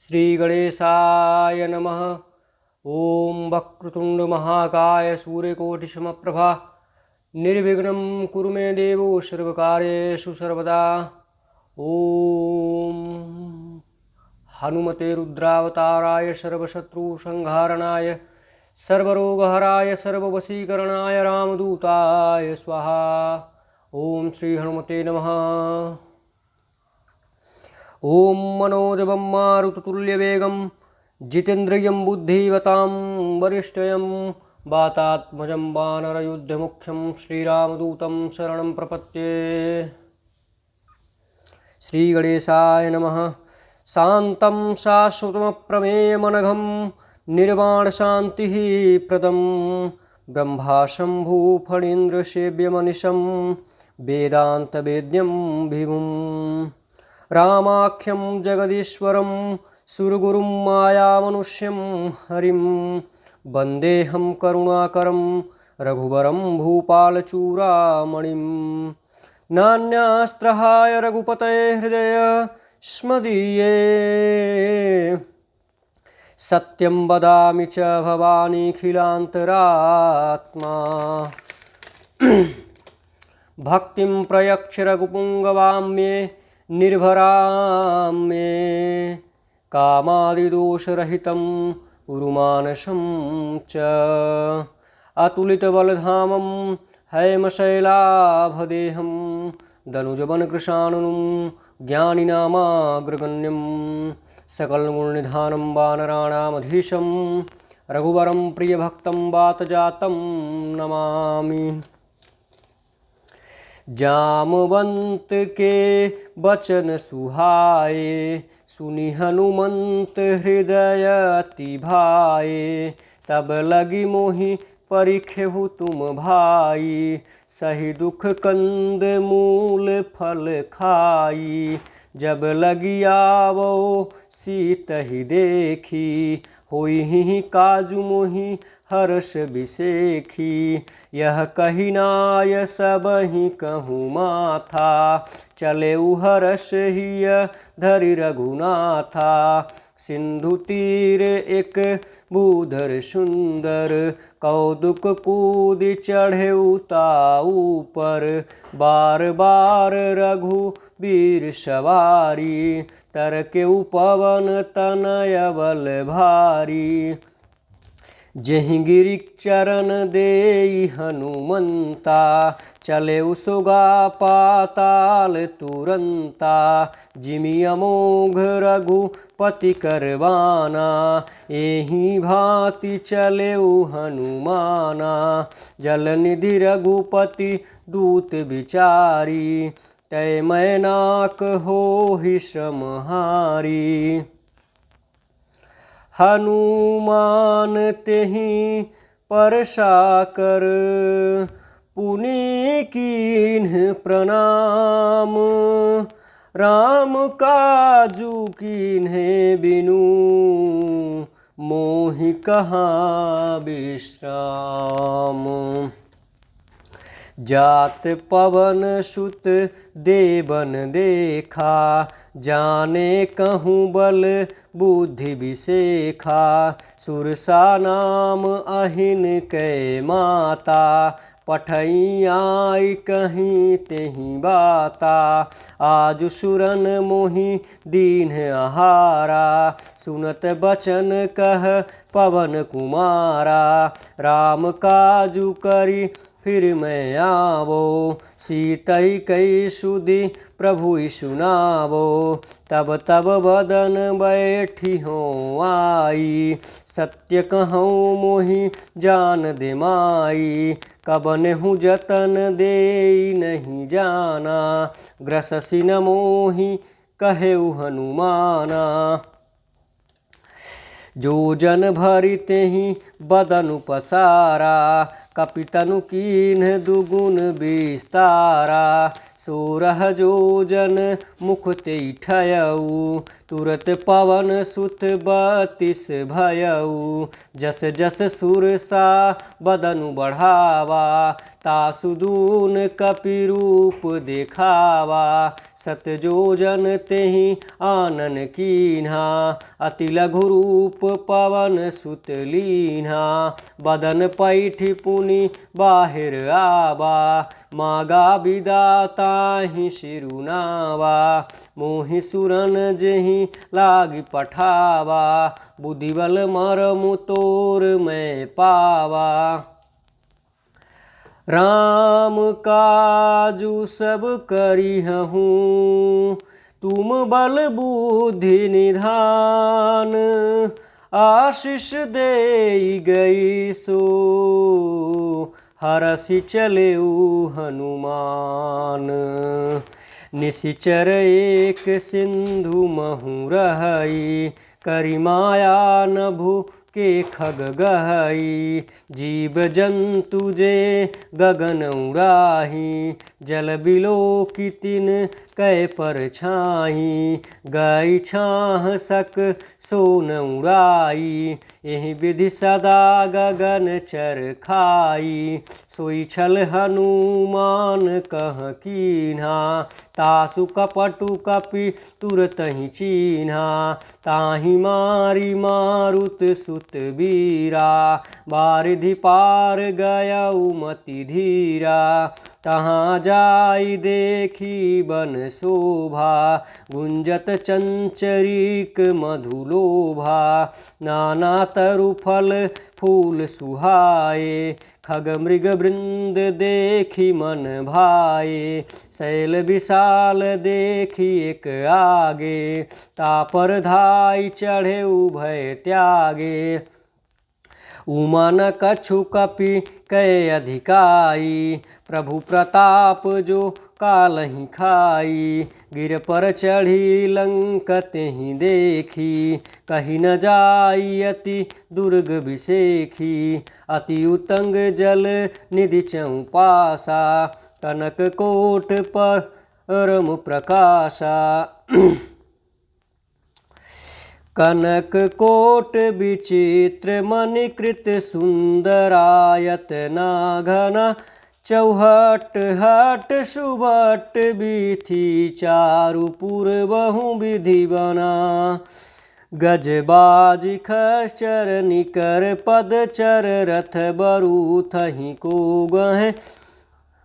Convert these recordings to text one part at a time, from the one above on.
श्रीगणेशाय नमः। ओम वक्रतुंड महाकाय सूर्यकोटिसमप्रभा निर्विघ्नं कुरु मे देवो सर्वकार्येषु सर्वदा। ओम हनुमते रुद्रावताराय सर्वशत्रुसंहारणाय सर्वरोगहराय सर्ववशीकरणाय रामदूताय स्वाहा। ओम श्री हनुमते नमः। ओम मनोजवं मारुततुल्यवेगं जितेन्द्रियं बुद्धिमतां वरिष्ठं वातात्मजं वानरयुद्धमुख्यं श्रीरामदूतं शरणं प्रपद्ये। श्रीगणेशाय नमः। शान्तं शाश्वतमप्रमेयमनघं निर्वाणशान्तिः प्रदं ब्रह्माशम्भुफणीन्द्रसेव्यमनिशं वेदान्तवेद्यं विभुम् रामाख्यं जगदीश्वरं सुरगुरुं मायामनुष्यं हरिं वन्देऽहं करुणाकरं रघुवरं भूपालचूडामणिं। नान्यास्त्रहाय रघुपतये हृदय स्मदीये सत्यं वदामि च भवानीखिलान्तरात्मा। भक्तिं प्रयच्छ रघुपुङ्गवां मे निर्भरां मे कामादिदोषरहितं उरुमानसं च अतुलितबलधामं हैमशैलाभदेहं दनुजवनकृशानुं ज्ञानिनामाग्रगण्यं सकलगुणनिधानं वानराणामधीशं रघुवरं प्रियभक्तं वातजातं नमामि। जामवंत के बचन सुहाए सुनि हनुमंत हृदय अति भाए। तब लगी मोहि परिखेहु तुम भाई सही दुख कंद मूल फल खाई। जब लगी आवो सीतहि देखी होई ही काजु मोहि हर्ष विसेखी। यह कही नाय सबहि कहूँ माथा चले हर्ष हिय धरि रघुनाथा। सिंधु तीर एक भूधर सुंदर कौतुक कूद चढ़े ताऊ पर। बार बार रघुबीर सवारी तरकेउ पवन तनय बल भारी। जहि गिरि चरण देई हनुमंता चले सुगा पाताल तुरंता। जिमि अमोघ रघुपति करवाना एहि भांति चले हनुमाना। जलनिधि रघुपति दूत विचारी तय मैनाक होहि श्रमहारी। हनुमान तेहि परसाकर पुनि कीन्ह प्रणाम। राम काजू कीन्हे बिनु मोहि कहाँ विश्राम। जात पवन सुत देवन देखा जाने कहूँ बल बुद्धि विसेखा। सुरसा नाम अहिन कै माता पठई आई कहीं तेहि बाता। आज सुरन मोहि दीन आहारा सुनत बचन कह पवन कुमारा। राम काजू करी फिर मैं आवो सीतई कई सुधि प्रभु सुनावो। तब तब बदन बैठी हो आई सत्य कहूँ मोहि जान दे माई। कबनहु जतन दे नहीं जाना ग्रससि न मोहि कहेउ हनुमाना। जो जन भरि तेहि बदनु पसारा कपितनु कीन्ह दुगुन विस्तारा। सोरह जोजन मुख तेई ठयऊ तुरत पवन सुत 32 भयऊ जस जस सुरसा बदनु बढ़ावा तासु दून कपि रूप देखावा सत जोजन तेहि आनन कीन्हा अति लघु रूप पवन सुत लीन्हा बदन पैठि पुनि बाहिर आवा मागा विदाताहि शिरुनावा मोहि सुरन जेहि लागी पठावा बुद्धिबल मरमु तोर मैं पावा राम काजू सब करिहूँ तुम बल बुद्धि निधान आशीष दे गई सो हरसि चलेऊ हनुमान निशिचर एक सिंधु महु रहई करि माया नभु के खग गहई जीव जंतु जे गगन उड़ाही जल बिलो की तिन कै पर छाही गई छाह सक सोन उड़ाई एहि विधि सदा गगन चर खाई सोई छल हनुमान कह कीन्हा तासु कपटु कपि तुरत ही चीन्हा ताहि मारी मारुत सुत बीरा बारिधि पार गया मति धीरा तहाँ जाई देखी बन शोभा गुंजत चंचरीक मधुलोभा नाना तरु फल फूल सुहाए खग मृग वृंद देखी मन भाए शैल विशाल देखी एक आगे तापर धाई चढ़े उभय त्यागे उमा न कछु कपि कै अधिकाई प्रभु प्रताप जो कालहि खाई गिर पर चढ़ी लंक तेहि देखी कहीं न जाई अति दुर्ग विसेखी अति उतंग जल निधि चौपासा कनक कोट परम प्रकाशा कनक कोट विचित्र मणिकृत सुंदरायत नाघना चौहट हट सुभट बीथी चारु पूर्वहु विधि बना गजबाज खच्चर निकर पदचर रथ बरु थही को गहे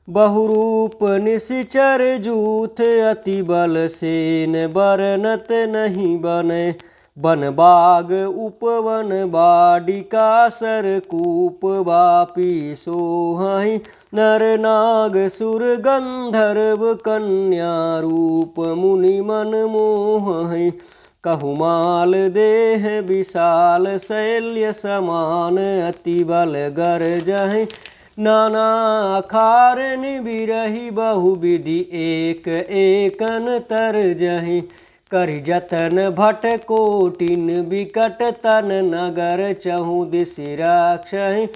बहुरूप निशिचर जूथ अति बल सेन बरनत नहीं बने बन बाग उपवन बाडिका सरकूप वापी सोहहि नर नाग सुर गंधर्व कन्या रूप मुनि मन मोहहि कहुमाल देह विशाल शैल्य समान अति बल गरजहि नाना आकार निबिरहि बहुविधि एक एकन तरजहि करि जतन भट कोटिन विकट तन नगर चहु दिसि राक्षहि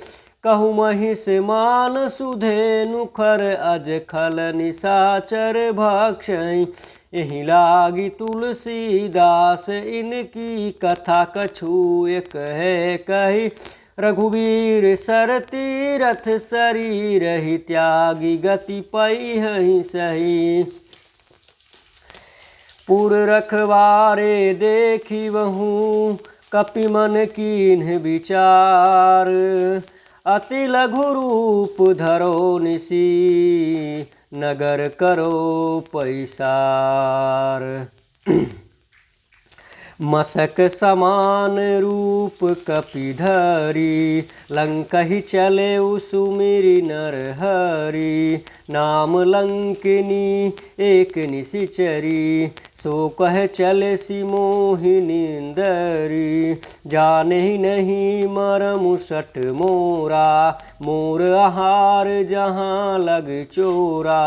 कहु महिष मान सुधेनु खर अज खल निशाचर भक्षहि एहि लागी तुलसीदास इनकी कथा कछु एक है कही रघुवीर सर तीरथ शरीर ही त्यागी गति पई हहि सही पुर रखवारे देखी वहु कपि मन कीन्ह विचार अति लघु रूप धरो निसी नगर करो पैसार मसक समान रूप कपिधरी लंकहि चले सुमिरि नर हरि नाम लंकिनी एक निशिचरी सो कह चले सी मोहिनी इंदरी जाने ही नहीं मरमु सट मोरा मोर आहार जहाँ लग चोरा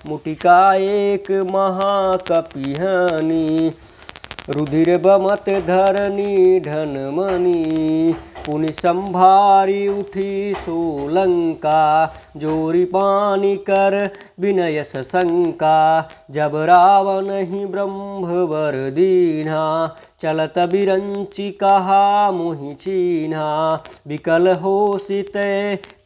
मुटिका एक महाकपिहनी रुधिर बमत धरनी धनमणि पुनि संभारी उठी सोलंका, जोरी पानी कर विनय सशंका। जब रावण ही ब्रह्मवर दीन्हा, चलत बिरंचि कहा मोहि चीन्हा। विकल होसित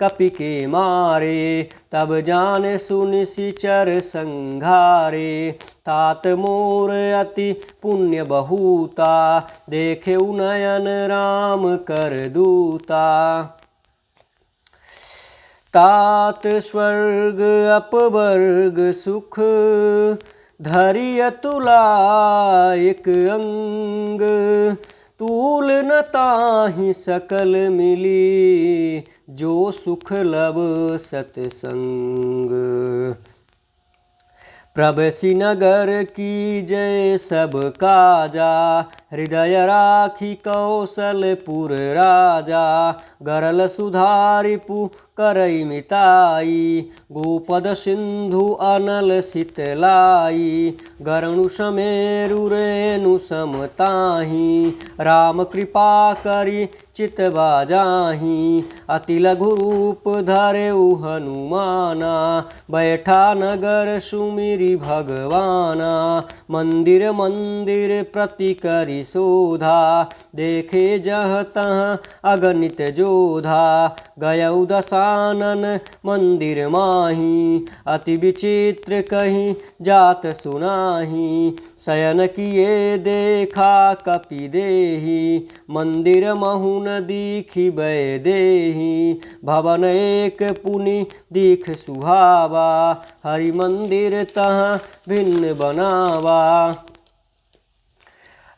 कपि के मारे, तब जान सुनि सिचर संघारे। तात मोर अति पुण्य बहुता, देखे नयन राम कर दूता। तात स्वर्ग अपवर्ग सुख, धरि अतुला एक अंग। तूल न ताहि सकल मिली, जो सुख लब सतसंग। प्रभसि नगर की जय सब काजा, हृदय राखी कौशलपुर राजा। गरल सुधा रिपु करई मिताई, गोपद सिंधु अनल शीतलाई। गरुण समेरु रेणु सम ताहि, राम कृपा करि चित बाजाहि। अति लघु रूप धरेउ हनुमाना, बैठा नगर सुमिरि भगवाना। मंदिर मंदिर प्रति करि शोधा, देखे जहाँ तहाँ अगणित जोधा। गयउ दशानन मंदिर माही, अति विचित्र कहीं जात सुनाही। शयन किए देखा कपि देहि, मंदिर महु न दीखि भय देहि। भवन एक पुनि दीख सुहावा, हरि मंदिर तहाँ भिन्न बनावा।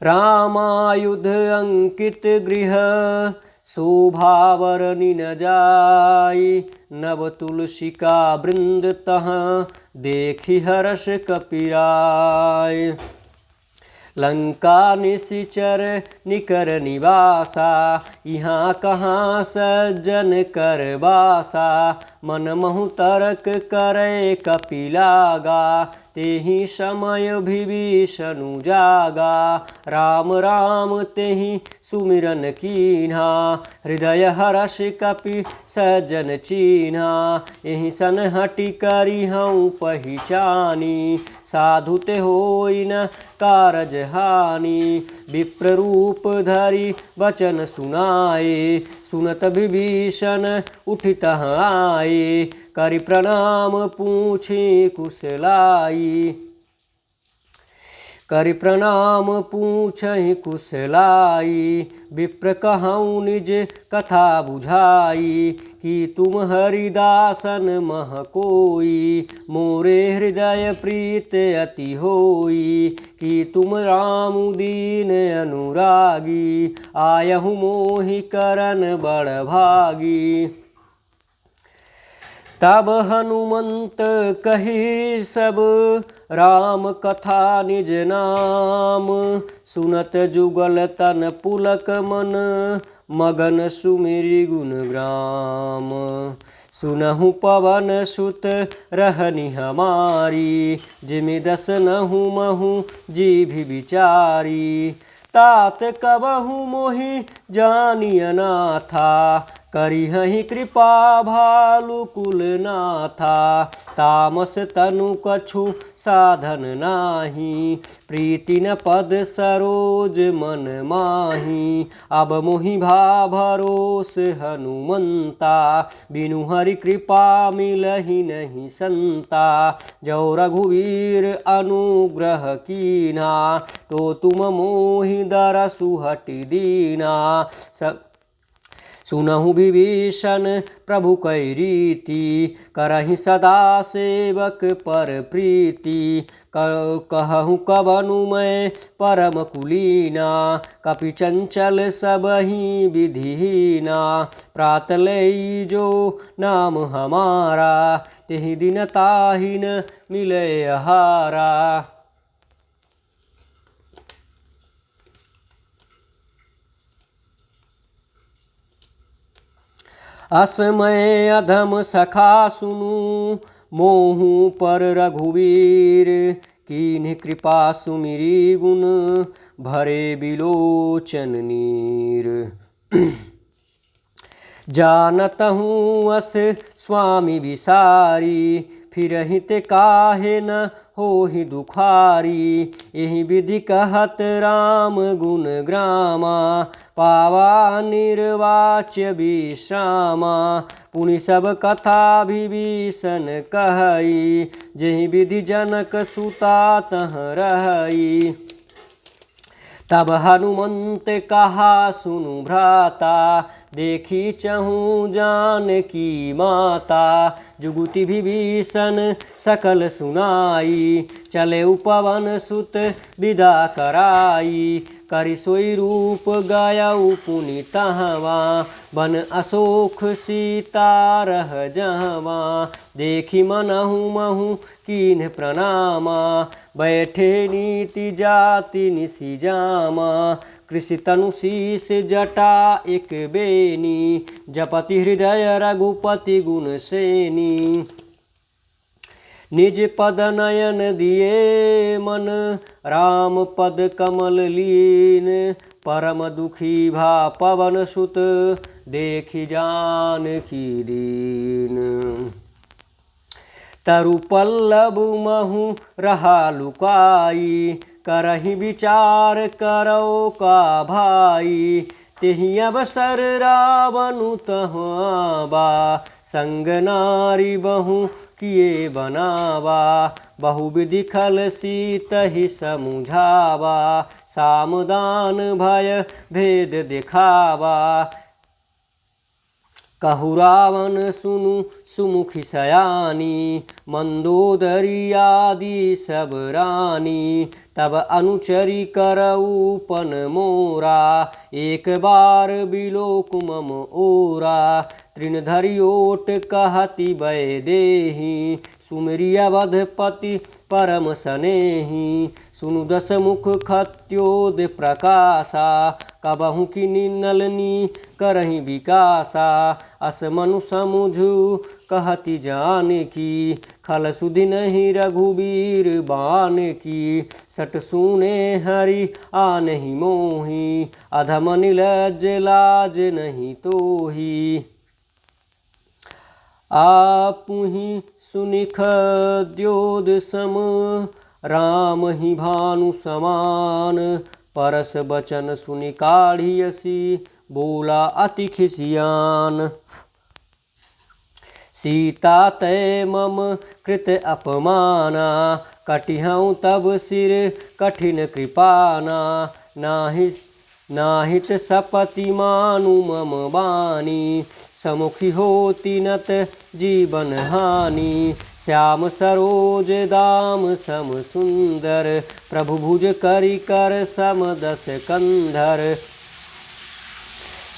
रामायुध अंकित गृह, शोभावर निन जाई। नव तुलसिका वृंद तहाँ, देखि हर्ष कपिराय। लंका निशिचर निकर निवासा, यहाँ कहाँ सज्जन कर बासा। मन महु तर्क करे कपि लागा, तेहि समय विभीषण जागा। राम राम तेहि सुमिरन कीन्हा, हृदय हर्ष कपि सज्जन चीन्हा। एहि सन हटि करि हऊँ पहिचानी, साधु ते होई न कारज हानि। विप्र रूप धरि वचन सुनाए, सुनत विभीषण उठि तहाँ आए। करि प्रणाम पूछे कुशलाई, करि प्रणाम पूछहि कुशलाई। विप्र कहऊँ निज कथा बुझाई, कि तुम हरिदासन मह कोई। मोरे हृदय प्रीत अति होई, कि तुम राम दीन अनुरागी। आयहु मोहि करन बड़ भागी। तब हनुमंत कही सब, राम कथा निज नाम। सुनत जुगल तन पुलक मन, मगन सुमिरि गुण ग्राम। सुनहु पवन सुत रहनि हमारी, जिमि दसनहु महु जीभि विचारी। तात कबहु मोहि जानिय नाथा, करिहहि कृपा भालु कुल नाथा। तामस तनु कछु साधन नाही, प्रीति न पद सरोज मन माही। अब मोहि भा भरोस हनुमंता, बिनु हरि कृपा मिलहि नहीं संता। जो रघुवीर अनुग्रह कीन्हा, तो तुम मोहि दरसु हटि दीना। सुनहु विभीषण प्रभु कै रीति, करहि सदा सेवक पर प्रीति। कहूँ कबनु मैं परम कुलीना, कपि चंचल सबहि विधिहीना। प्रात लई जो नाम हमारा, तेहि दिन ताहि न मिलै आहारा। असमय अधम सखा सुनु, मोहु पर रघुवीर। कीन्ह कृपा सुमिरि गुण, भरे बिलोचन नीर। जानत हूँ अस स्वामी विसारी, फिरहित काहे न होहि दुखारी। यही विधि कहत राम गुण ग्रामा, पावा निर्वाच्य विश्रामा। पुनि सब कथा विभीषण कहई, जेहि विधि जनक सुता तह रहई। तब हनुमंत कहा सुनु भ्राता, देखी चहूँ जानकी माता। जुगुति विभीषण सकल सुनाई, चले पवन सुत विदा कराई। करि सोई रूप गयउ पुनि तहवा, बन अशोक सीता रह जहवा। देखी मनहु महु कीन्ह प्रणामा, बैठे नीति जाति निसि जामा। कृषि तनु शीस जटा एक बेनी, जपति हृदय रघुपति गुण सेनी। निज पद नयन दिए मन, राम पद कमल लीन। परम दुखी भा पवन सुत, देखि जानकी दीन। तरु पल्लव महु रहा लुकाई, करहि विचार करो का भाई। तेहि अवसर रावणु तहुँ आबा, संग नारी बहु किए बनावा। बहुविधि खल सीतहि समुझावा, सामदान भय भेद दिखावा। कहु रावण सुनु सुमुखी सयानी, मंदोदरी आदि सब रानी। तब अनुचरी करऊ पन मोरा, एक बार बिलोक मम ओरा। तृणधरि ओट कहति भय देहि, सुमिरि अवधपति परम सनेहि। सुनु दस मुख खत्योद प्रकाशा, कबहु किनि नलनी करहि विकासा। अस मनु समुझु कहति जानकी, खल सुधि नहीं रघुबीर बानकी। सट सुने हरि आनहि मोहि, अधम निलज्ज लाज नहीं तोहि। आपुहि सुनिख द्योद सम, राम ही भानु समान। परस बचन सुनि काढ़ियसी, बोला अति खिसियान। सीता तै मम कृत अपमाना, कटिहउँ तब सिर कठिन कृपाना। नाहित सपति मानु मम बानी, समुखी होती नत जीवन हानि। श्याम सरोज दाम सम सुंदर, प्रभु भुज करि कर सम दस कंधर।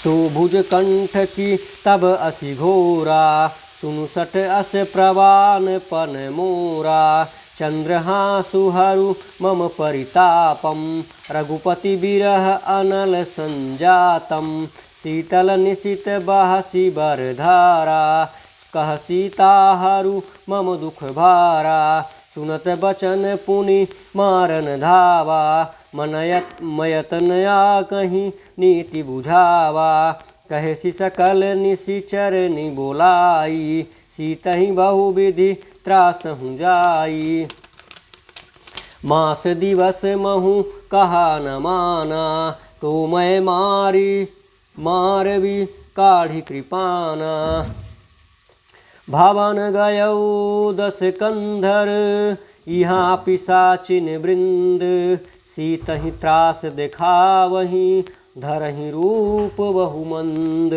सोभुज कंठ की तब असि घोरा, सुनु सठ अस प्रवान पन मोरा। चंद्रहासु हरु मम परितापम, रघुपति बिरह अनल संजातम। शीतल निशित बहसि बरधारा, कह सीता हरु मम दुख भारा। सुनत बचन पुनि मारन धावा, मयतनया कहीं नीति बुझावा। कहे सि सकल निशिचर नि बोलाई, सीतहि बहुविधि त्रासहु जाई। मास दिवस महु कहा न माना, तो मैं मारवी काढ़ी कृपाना। भवन गयौ दस कंधर, यहाँ पिशाचिन वृंद। सीतहि त्रास दिखावहि, धरहि रूप बहुमंद।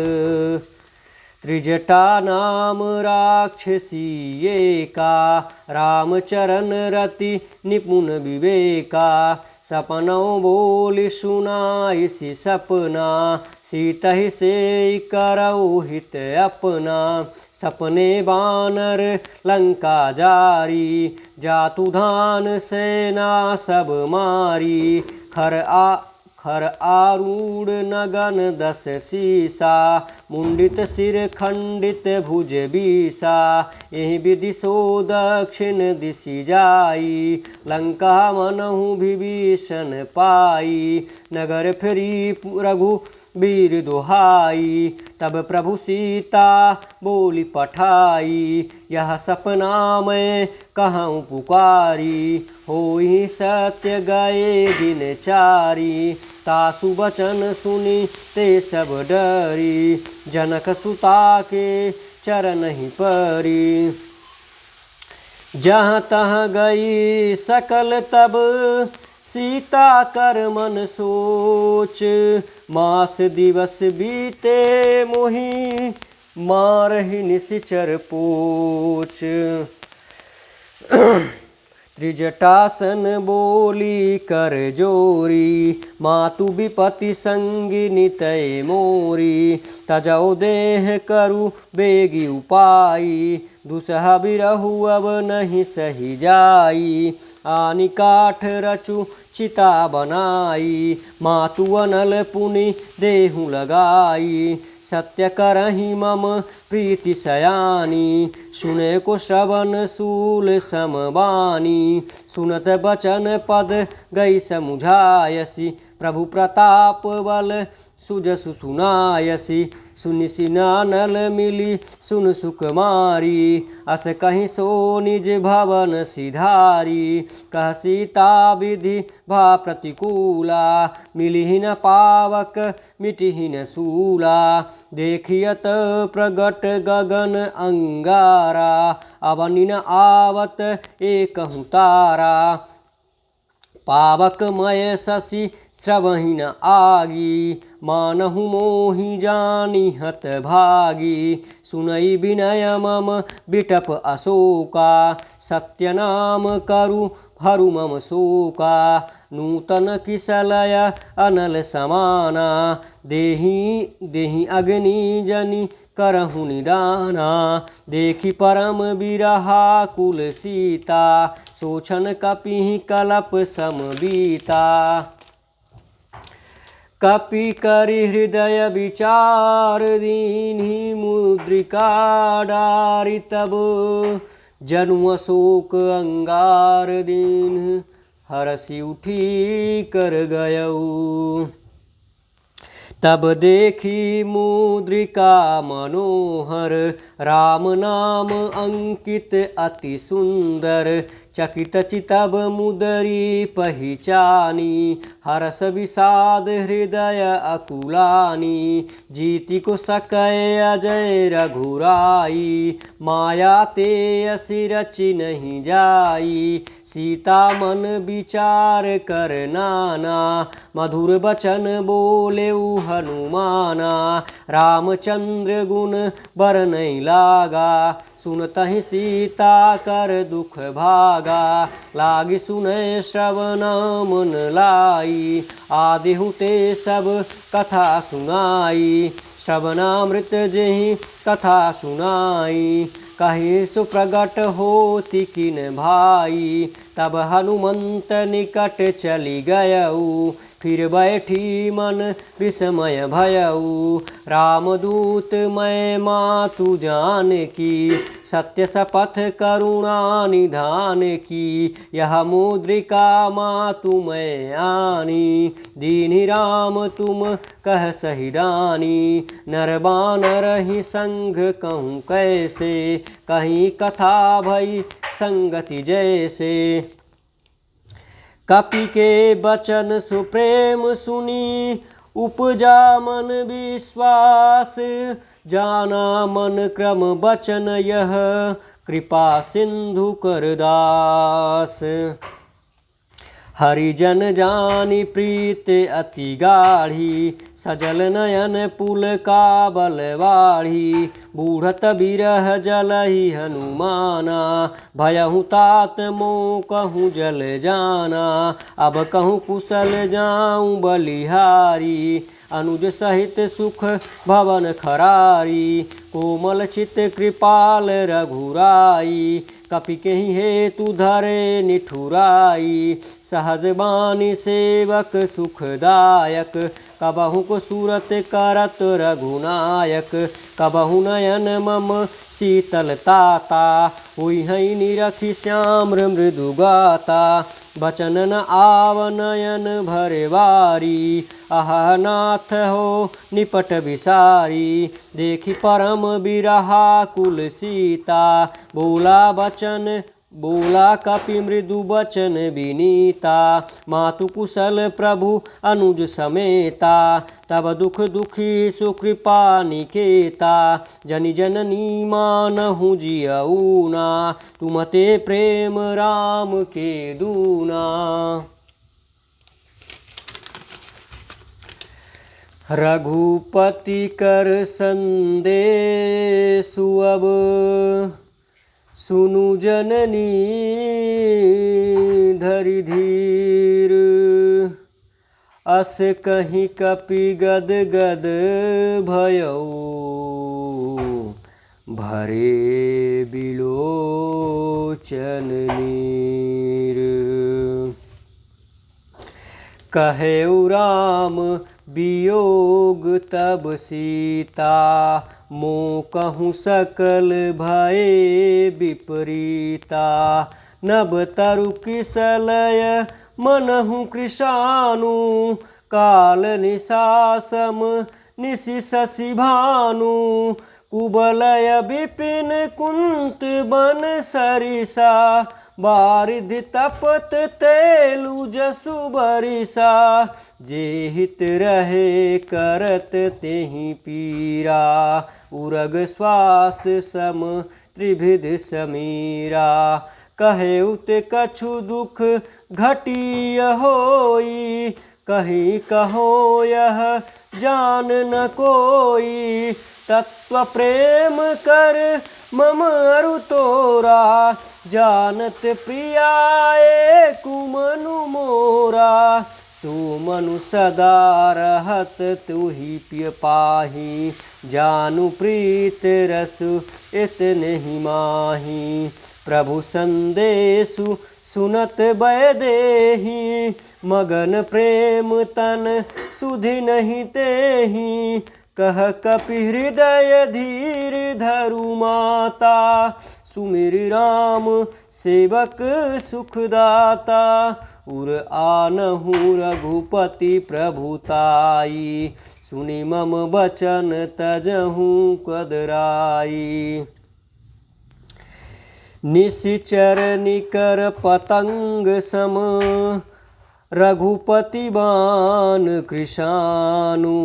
त्रिजटा नाम राक्षसी एका, रामचरण रति निपुण विवेका। सपनों बोलि सुनाइसि सपना, सीतहि से करऊ हित अपना। सपने बानर लंका जारी, जातु धान सेना सब मारी। खर आरूढ़ नगन दस सीसा, मुंडित सिर खंडित भुज बीसा। एहि विधि सो दक्षिण दिशि जाई, लंका मनहु विभीषण पाई। नगर फिरी वीर दुहाई। तब प्रभु सीता बोली पठाई, यह सपना मैं कहूँ पुकारी। होई सत्य गए दिन चारी, तासु बचन सुनी ते सब डरी। जनक सुता के चरण ही परी, जहाँ तहाँ गई सकल तब सीता कर मन सोच। मास दिवस बीते मोहि, मारहि निशिचर पोच। त्रिजटासन बोली कर जोरी, मातु विपति संगिनी तय मोरी। तजौ देह करु बेगी उपाई, दुसह बिरहु अब नहीं सही जाई। आनि काठ रचु चिता बनाई, मातु अनल पुनि देहु लगाई। सत्य करहि मम प्रीति सयानी, सुने को श्रवण सूल समबानी। सुनत बचन पद गई समुझायसी, प्रभु प्रताप बल सुजसु सुनायसी। सुनि सिनानल मिली सुन सुकुमारी, अस कहीं सो निज भवन सिधारी। कह सीता विधि भा प्रतिकूला, मिलिहि न पावक मिटिहि न सूला। देखियत प्रगट गगन अंगारा, अवनि न आवत एकहु तारा। पावकमय शशि श्रवहि न आगी, मानहु मोहि जानि हत भागी। सुनई विनय मम बिटप अशोका, सत्य नाम करु हरु मम शोका। नूतन किसलय अनल समाना, देहि अग्नि जनि करहु निदाना। देखि परम बिरहा कुल सीता, सोचन कपिहि कलप सम बीता। कपि करि हृदय विचार, दीन्हि मुद्रिका डारि। तब जनु अशोक अंगार, दीन्ह हरसि उठी कर गयऊ। तब देखी मुद्रिका मनोहर, राम नाम अंकित अति सुंदर। चकित चितब मुदरी पहिचानी, हरस विषाद हृदय अकुलानी। जीति को सकय अजय रघुराई, माया ते असि रचि नहीं जाई। सीता मन विचार कर नाना, मधुर बचन बोलेउ हनुमाना। रामचंद्र गुण बरनई लागा, सुनतहि सीता कर दुख भागा। लागी सुनय श्रवण मन लाई, आदिहु ते सब कथा सुनाई। श्रवणामृत जेहि कथा सुनाई, कहि सुप्रगट होति किन भाई। तब हनुमंत निकट चली गयऊ, फिर बैठी मन विस्मय भयऊ। रामदूत मैं मातु जानकी, सत्य शपथ करुणा निधान की। यह मुद्रिका मातु मैं आनी, दीन्हि राम तुम कह सही रानी। नर बानर ही संग कहूँ कैसे, कहीं कथा भई संगति जैसे। कपि के बचन सुप्रेम सुनी, उपजा मन विश्वास। जाना मन क्रम बचन यह, कृपा सिंधु कर दास। हरिजन जानी प्रीत अति गाढ़ी, सजल नयन पुलका बलवाढ़ी। बूढ़त बिरह जलहि हनुमाना, भयहु तात मोह कहूँ जल जाना। अब कहूँ कुशल जाऊँ बलिहारी, अनुज सहित सुख भवन खरारी। कोमल चित कृपाल रघुराई, कपि केहि हेतु धरे निठुराई। सहज बानी सेवक सुखदायक, कबहु को सूरत करत रघुनायक। कबहु नयन मम शीतल ताता, हुई है निरखि श्याम्र मृदु गाता। बचन न आवनयन भरे वारी। आह नाथ हो निपट विसारी, देखी परम बिरहा कुल सीता। बोला कपि मृदु बचन विनीता। मातु कुशल प्रभु अनुज समेता, तब दुख दुखी सुकृपा निकेता। जनि जननी मानहु जियऊना, तुमते प्रेम राम के दूना। रघुपति कर संदेशु अब, सुनु जननी धरि धीर। अस कहीं कपि गद गद भयऊ, भरे बिलोचन नीर। कहेउ राम वियोग तब सीता, मों कहूँ सकल भये विपरीता। नभ तरु किसलय मनहु कृशानु, काल निशासम निशि शशि भानु। कुबलय विपिन कुंत बन सरिसा, बारिधि तपत तेलु जसु बरिसा। जे हित रहे करत तेहि पीरा, उरग श्वास सम त्रिभिद समीरा। कहेउ ते कछु दुख घटिय होई, कहीं कहो यह जान न कोई। तत्व प्रेम कर मम अरु तोरा, जानत प्रियाए कुमनु मोरा। सुमनु सदा रहत तुहि पिय पाही, जानु प्रीत रसु इतने माही। प्रभु संदेशु सुनत बैदेही, मगन प्रेम तन सुधि नहीं तेहि। कह कपि हृदय धीर धरु माता, सुमिरि राम सेवक सुखदाता। उर आनहु रघुपति प्रभुताई, सुनि मम बचन तजहु कदराई। निशिचर निकर पतंग सम, रघुपति बान कृशानु।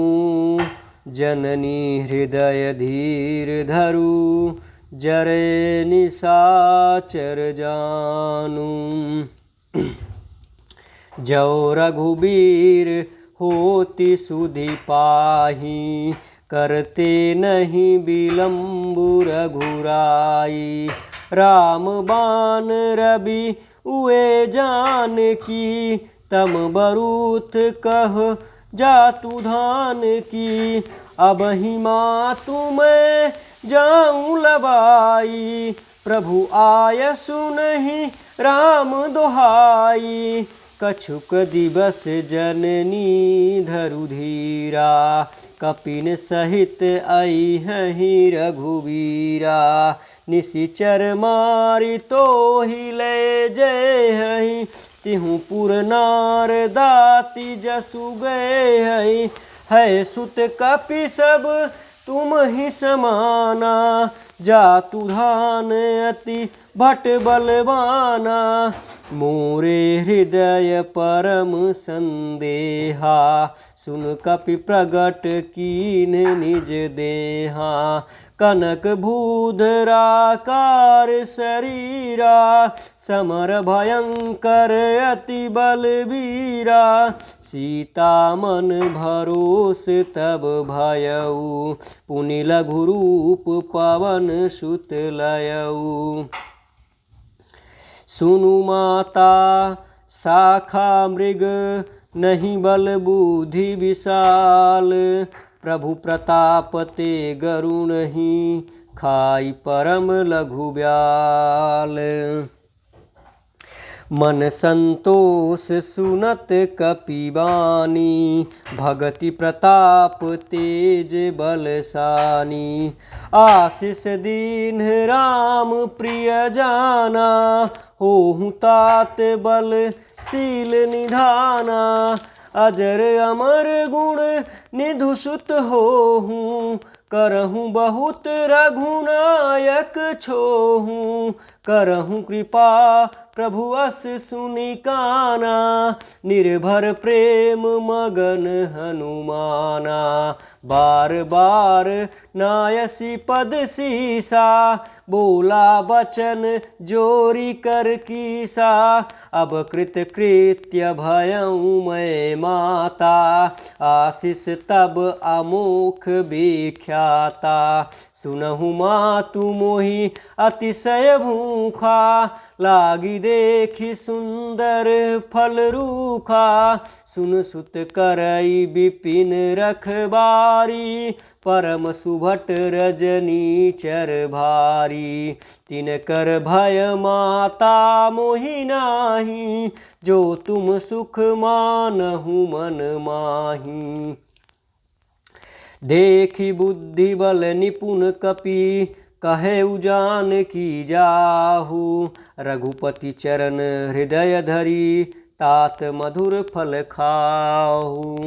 जननी हृदय धीर धरु, जरे निशाचर जानु। जो रघुबीर होति सुधि पाही, करते नहीं विलम्बु रघुराई। राम बान रवि उए जानकी, तम बरूथ कह जातु धान की। अब ही मातु मैं जाऊं लबाई, प्रभु आय सुनहि राम दोहाई। कछुक दिवस जननी धरु धीरा, कपिन सहित अइहहि रघुवीरा। निशिचर मारि तोहि ले जयहि, तिहु पुर नार दाति जसु गए। है सुत कपि सब तुम ही समाना, जातु धान अति भट बलवाना। मोरे हृदय परम संदेहा, सुन कपि प्रगट कीन निज देहा। कनक भूधराकार शरीरा, समर भयंकर अति बलबीरा। सीता मन भरोस तब भयऊ, पुनि लघु रूप पवन सुत लयऊ। सुनु माता शाखा मृग, नहीं बल बुद्धि विशाल। प्रभु प्रताप ते गरुण ही, खाई परम लघु ब्याल। मन संतोष सुनत कपिबानी, भगति प्रताप तेज बलसानी। आशीष दीन राम प्रिय जाना, होहु तात बल शील निधाना। अजर अमर गुण निधु सुत होहूँ, करहूँ बहुत रघुनायक छोहूँ। करहूँ कृपा प्रभु अस सुनि काना, निर्भर प्रेम मगन हनुमाना। बार बार नायसी पद सीसा, बोला बचन जोरी कर कीसा। अब कृत कृत्य भयऊँ मैं माता, आशीष तब अमोख विख्याता। सुनहु मातु मोहि अतिशय भूखा, लागी देखी सुंदर फल रूखा। सुन सुत करई विपिन रखबारी, परम सुभट रजनी चर भारी। तिनकर भय माता मोहि नाही, जो तुम सुख मानहु मन माही। देखी बुद्धि बल निपुण कपि, कहेउ जानकी जाहू। रघुपति चरण हृदय धरी, तात मधुर फल खाहू।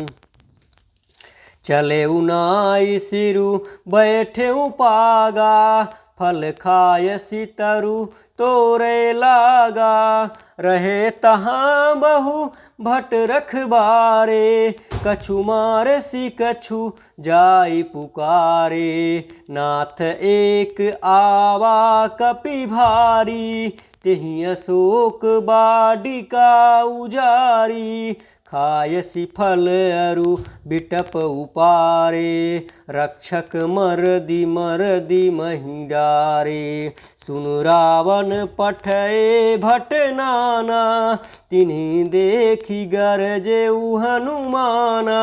चलेउ नाई सिरु बैठेउ पागा, फल खायसी तरु तोरे लागा। रहे तहाँ बहु भट रखबारे, कछु मारसी कछु जाई पुकारे। नाथ एक आवा कपि भारी, तेहि अशोक बाटिका उजारी। खायसी फल अरु बिटप उपारे, रक्षक मरदि मरदि मही डारे। सुनु रावण पठए भट नाना, तिन्हि देखी गरजेउ हनुमाना।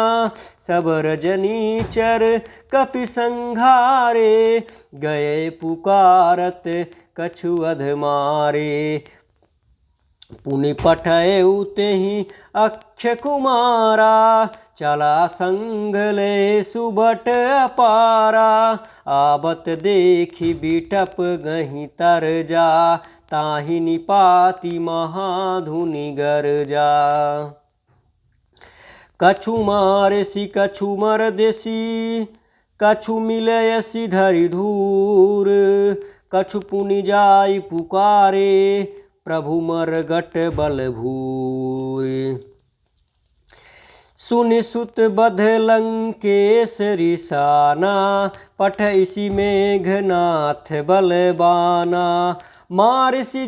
सब रजनीचर कपि संघारे, गए पुकारत कछु अधमारे। पुनि पठएउ तेहि अक्षय कुमारा, चला संग ले सुबट अपारा। आबत देखी बिटप गहि तर जा, ताहि निपाति महाधुनि गरजा। कछु मारसी कछु मरदेसी, कछु मिलयसी धरि धूर। कछु पुनि जाई पुकारे, प्रभु मरगट बल भूय। सुनि सुत बध लंकेश रिसाना, पठइसी मेघनाथ बलबाना। मारसी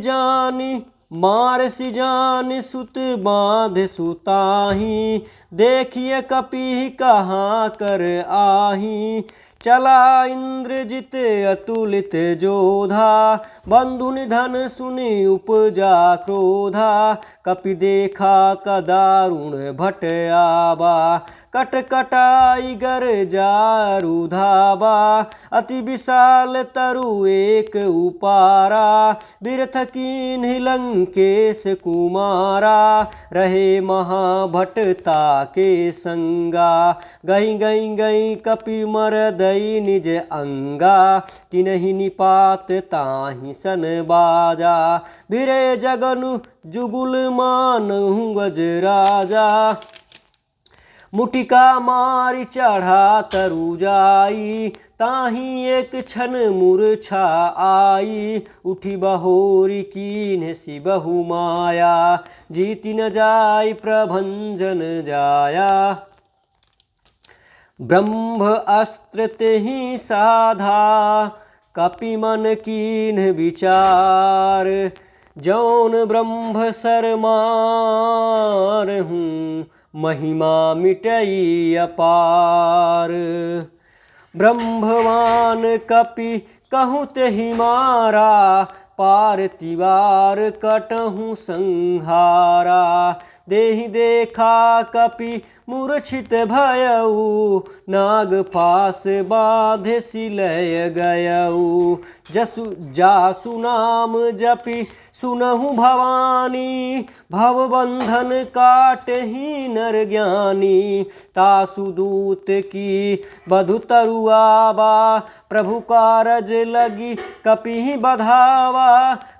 जानि सुत बाँध सुताही, देखिए कपि कहाँ कर आही। चला इंद्रजित अतुलित जोधा, बंधु निधन सुनि उपजा क्रोधा। कपि देखा कदारुण भट आबा, कटकटाई गरजा रुधाबा। अति विशाल तरु एक उपारा, बिरथ कीन्हि लंकेश कुमारा। रहे महाभटता के संगा, गई गई गई कपि मरदई निज अंगा। तिनहि निपात ताहि सन बाजा, बिरे जगनु जुगुल मानहु गजराजा। मुटिका मारि चढ़ा तरु जाई, ताहि एक क्षण मूर्छा आई। उठी बहोरी कीन्ह सिबहु माया, जीति न जाय प्रभंजन जाया। ब्रह्म अस्त्र तेहि साधा, कपि मन कीन्ह विचार। जौन ब्रह्म सर मारहूँ, महिमा मिटई अपार। ब्रह्मवान कपि कहूँ तेहि मारा, पार्थिवार कटहु संहारा। देहि देखा कपि मूर्छित भयऊ, नाग पास बाधे सिलय गयऊ। जसु जासु नाम जपि सुनहु भवानी, भवबंधन काटहि नर ज्ञानी। तासु दूत की बधु तरुआवा, प्रभु कारज लगी कपि बधावा।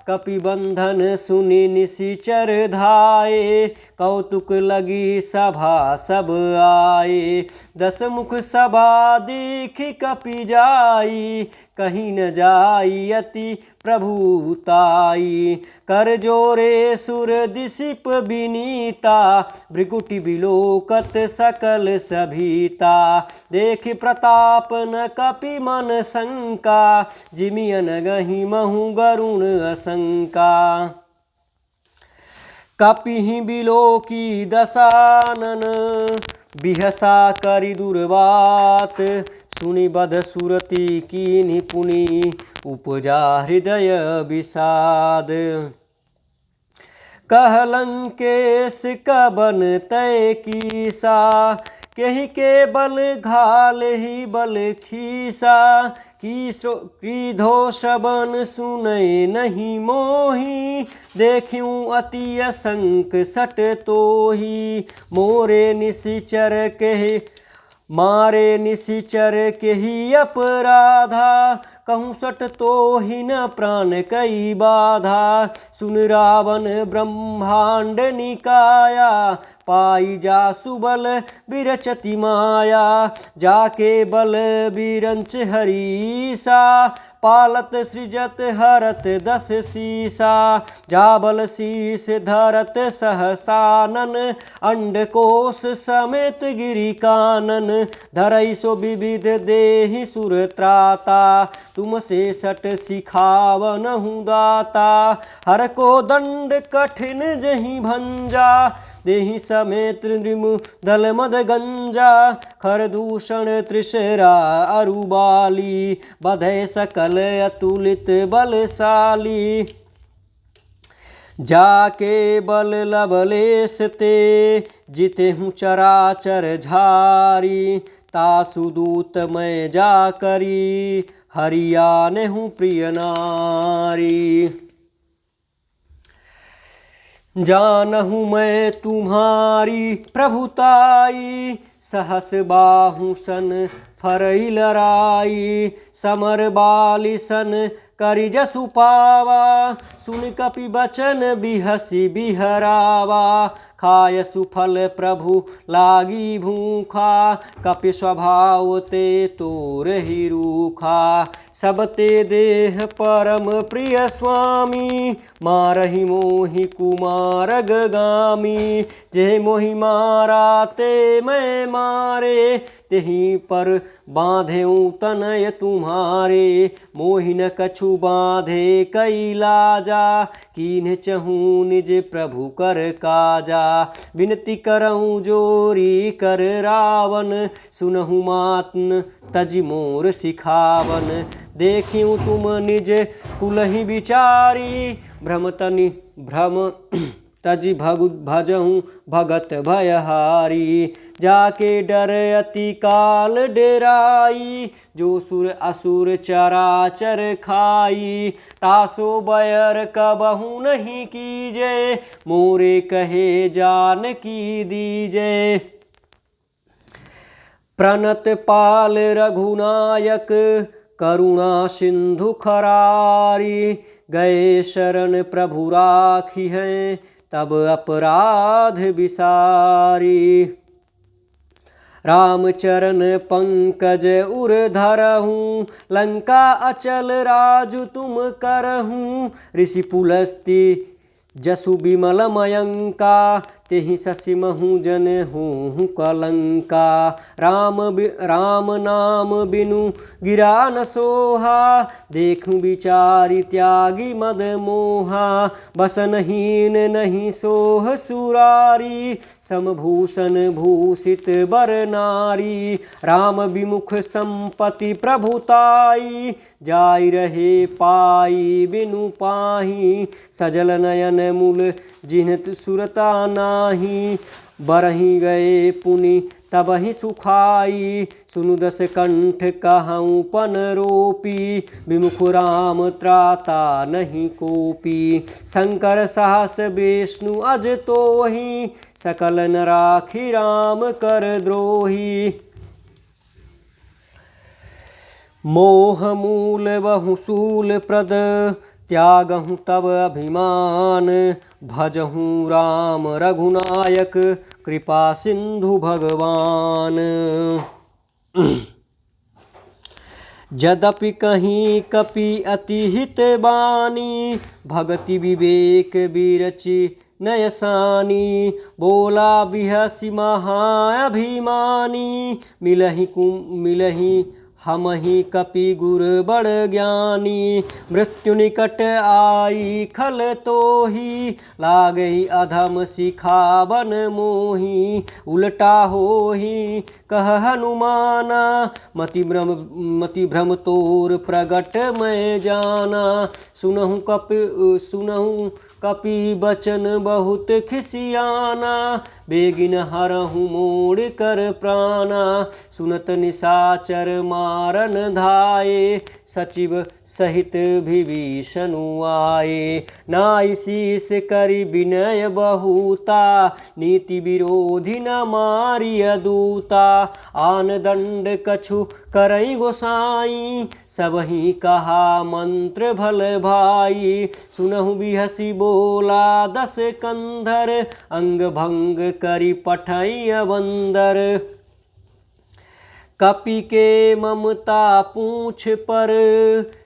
कपि बंधन सुनि निशिचर धाये, कौतुक लगी सभा सब आए। दस मुख सभा देखि कपि जाई, कहीं न जाई अति प्रभुताई। कर जोरे सुर दिसिप विनीता, भृकुटि बिलोकत सकल सभीता। देख प्रताप न कपि मन शंका, जिमि अनगहि महु गरुण असंका। कपिहि बिलोकी दशानन, बिहसा करि दुर्वात। सुनि बध सुरति कीन्हि पुनि, उपजा हृदय विषाद। कह लंकेश कबन तय कीसा, केहि के बल घाल ही बल खीसा। क्रीधो श्रवण सुनय नहीं मोही, देखियूं अति असंक सट तोही। मारे निशिचर केहि अपराधा, कहूँ सट तो ही न प्राण कई बाधा। सुन रावण ब्रह्मांड निकाया, पाई जासु बल विरचति माया। जाके बल विरंच हरीसा, पालत सृजत हरत दस सीसा। जा बल शीस धरत सहसानन, अंडकोश समेत गिरि कानन। धरई सो विविध देहि सुर त्राता, तुम से सट सिखावनहु दाता। हर को दंड कठिन जहि भंजा, देहि समेत नृमु दल मद गंजा। खर दूषण त्रिशरा अरुबाली, बधै सकल अतुलित बलशाली। जाके बल लवलेश ते, जितेहु चराचर झारी। तासु दूत मैं जा करी, हरियानेहु प्रिय नारी। जानहु मैं तुम्हारी प्रभुताई, सहस बाहु सन फरई लराई। समर बाली सन करि जसु पावा, सुन कपि बचन बिहसि बिहरावा। खाय सुफल प्रभु लागी भूखा, कपि स्वभाव ते तोरहि रूखा। सब ते देह परम प्रिय स्वामी, मारहि मोहि कुमारग गामी। जे मोहि मारा ते मैं मारे, तेहि पर बाँधेऊँ तनय तुम्हारे। मोहि न कछु बाँधे कई लाजा, कीन्ह चहूँ निज प्रभु कर काजा। विनती करऊँ जोरी कर रावण, सुनहु मातन तज मोर सिखावन। देखियूँ तुम निज कुलहि विचारी, भ्रम तज भजहूँ भगत भयहारी। जाके डर अति काल डेराई, जो सुर असुर चराचर खाई। तासो बैर कबहु नहीं कीजे, मोरे कहे जानकी दीजे। प्रणत पाल रघुनायक, करुणा सिंधु खरारी। गए शरण प्रभु राखी हैं, तब अपराध विसारी। रामचरण पंकज उर धरहूँ, लंका अचल राजु तुम करहूँ। ऋषि पुलस्त्य जसु विमल मयंका, तेहि शशि महु जन होहु कलंका। राम नाम बिनु गिरा न सोहा, देखूं विचारि त्यागी मद मोहा। बसनहीन नहीं सोह सुरारी, समभूषण भूषित बर नारी। राम विमुख संपत्ति प्रभुताई, जाई रहे पाई बिनु पाही। सजल नयन मूल जिन्हत सुरता नाही, बरहि गए पुनि तबहि सुखाई। सुनु दस कंठ कहऊँ पन रोपी, विमुख राम त्राता नहीं कोपी। शंकर सहस विष्णु अज तोहि, सकल न राखी राम कर द्रोही। मोह मूल बहु शूल प्रद, त्यागहूँ तब अभिमान। भजहूँ राम रघुनायक, कृपा सिंधु भगवान। यद्यपि कहीं कपि अति हित बानी, भगति विवेक बिरचि नयसानी। बोला बिहसि महाअभिमानी, मिलहि हमहि कपि गुर बड़ ज्ञानी। मृत्यु निकट आई खल तोहि, लागई अधम सिखावन मोहि। उलटा होहि कह हनुमाना, मति भ्रम तोर प्रगट मैं जाना। सुनहु कपि बचन बहुत खिसियाना, बेगिन हरहु मोड़ कर प्राणा। सुनत निशाचर मारन धाये, सचिव सहित विभीषण आए। नाई शीस करि विनय बहुता, नीति विरोधी न मारिय दूता। आन दंड कछु करई गोसाई, सबहि कहा मंत्र भल भाई। सुनहु बिहसी बोला दस कंधर, अंग भंग करि पठई अवंदर। कपि के ममता पूछ पर,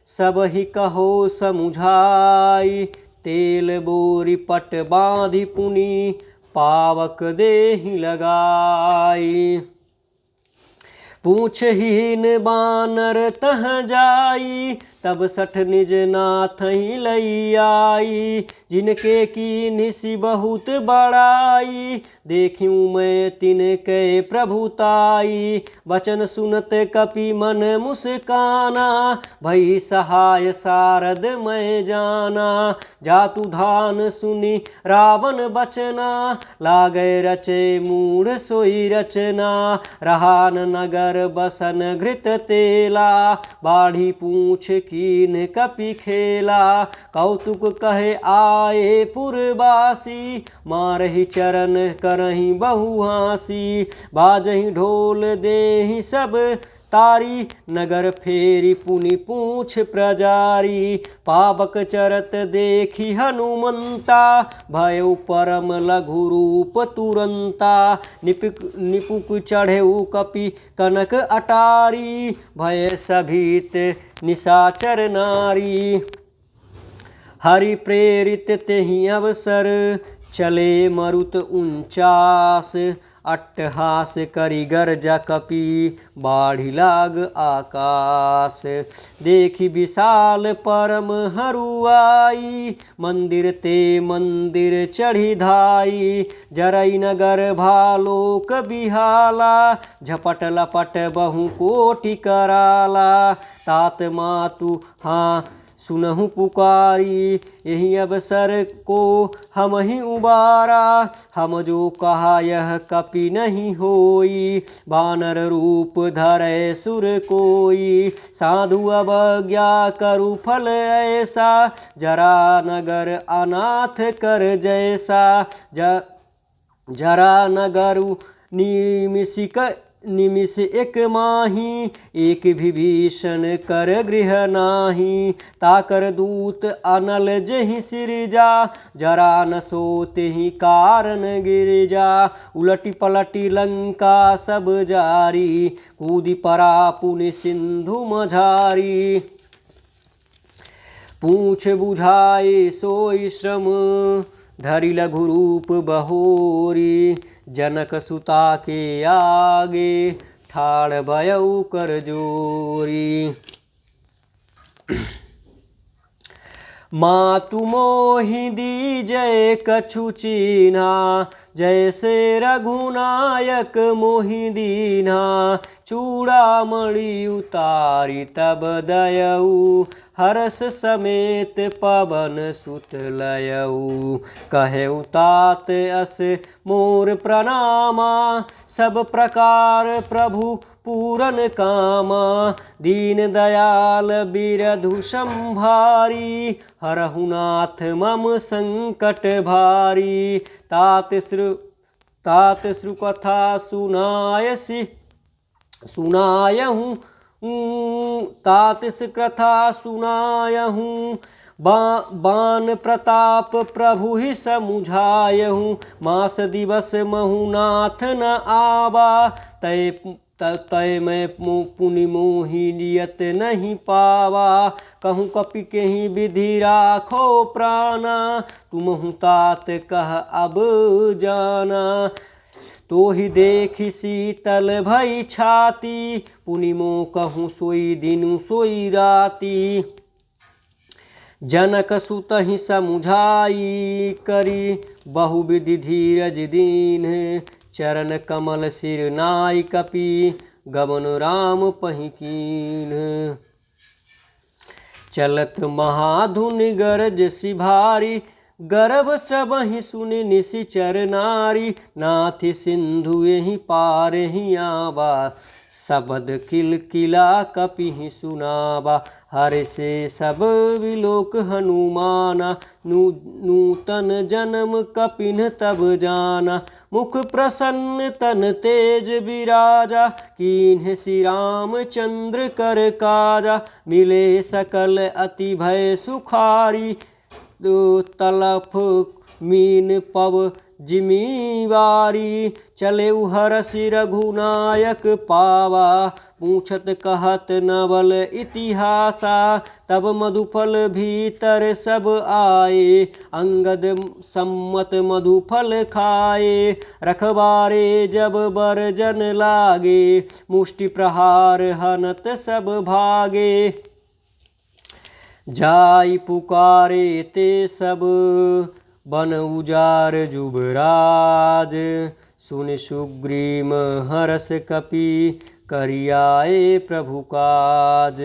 सबहि कहो समुझाई। तेल बोरी पट बाँधि पुनि, पावक देहि लगाई। पूछहीन बानर तह जाई, तब सठ निज नाथहि लई आई। जिनके की निसी बहुत बड़ाई, देखूं मैं तिनके प्रभुताई। वचन सुनत कपि मन मुस्काना, भई सहाय सारद मैं जाना। जातु धान सुनि रावण बचना, लागै रचे मूढ़ सोई रचना। रहान नगर बसन घृत तेला, बाढ़ी पूछ कीन कपि खेला। कौतुक कहे आए पुरवासी, मारहि चरण करहि बहु हासी। बाजहि ढोल देहि सब तारी, नगर फेरी पुनि पूछ प्रजारी। पावक चरत देखी हनुमंता, भयउ परम लघु रूप तुरंता। निपुक चढ़ेउ कपि कनक अटारी, भय सभीत निशाचर नारी। हरि प्रेरित तेहि अवसर, चले मरुत 49। अट्टहास करि गर्जा कपि, बाढ़ि लाग आकाश। देखि विशाल परम हरुआई, मंदिर ते मंदिर चढ़ी धाई। जरई नगर भालोक बिहाला, झपट लपट बहु कोटि कराला। तात मातु हाँ सुनहु पुकारी, यही अवसर को हम ही उबारा। हम जो कहा यह कपि नहीं होई, बानर रूप धरे सुर कोई। साधु अवज्ञा करु फल ऐसा, जरा नगर अनाथ कर जैसा। जरा नगरु निमिष एक माही, एक विभीषण कर गृह नाही। ताकर दूत अनल जहि सिरजा, जरा न सोतेहि कारण गिरजा। उलटी पलटी लंका सब जारी, कूदि परा पुनि सिंधु मझारी। पूछ बुझाए सोई श्रम, धरि लघु रूप बहोरी, जनक सुता के आगे ठाड़ भयउ कर जोरी। मातु मोहि दीजय कछु चीन्हा, जैसे रघुनायक मोहि दीन्हा। चूड़ामणि उतारी तब दयऊ, हर्ष समेत पवन सुत लयऊ। कहेउ तात अस मोर प्रणामा, सब प्रकार प्रभु पूरन कामा। दीन दयाल बिरधु संभारी, हरहु नाथ मम संकट भारी। तात श्रु कथा सुनायहूँ, तात कथा सुनायहूँ। बान प्रताप प्रभु ही समुझायहूँ, मास दिवस महु नाथ न आवा। तय मैं पुनि मोहि नियत नहीं पावा, कहूँ कपि केहि विधि राखो प्राणा। तुमहु तात कह अब जाना, तो ही देखि शीतल भई छाती। पुनि मो कहूँ सोई दिनु सोई राती। जनक सुत ही समुझाई करी, बहुविधि धीरज दीन। चरण कमल सिर नाई कपि, गमन राम पहि कीन। चलत महाधुनि गरज सि भारी, गर्भ श्रवहि सुनि निशिचर नारी। नाथि सिंधु एहि पार ही आवा, शब्द किलकिला कपिहि सुनावा। हर्षे सब विलोक हनुमाना, नूतन जन्म कपिन तब जाना। मुख प्रसन्न तन तेज विराजा, कीन्ह श्री रामचंद्र कर काजा। मिले सकल अति भय सुखारी, तलफ मीन पव जिमीवारी। चले हरषि रघुनायक पावा, पूछत कहत नवल इतिहासा। तब मधुफल भीतर सब आए, अंगद सम्मत मधुफल खाए। रखबारे जब बरजन लागे, मुष्टि प्रहार हनत सब भागे। जाई पुकारे ते सब, बन उजार जुबराज। सुनि सुग्रीव हरष कपि, करियाए प्रभु काज।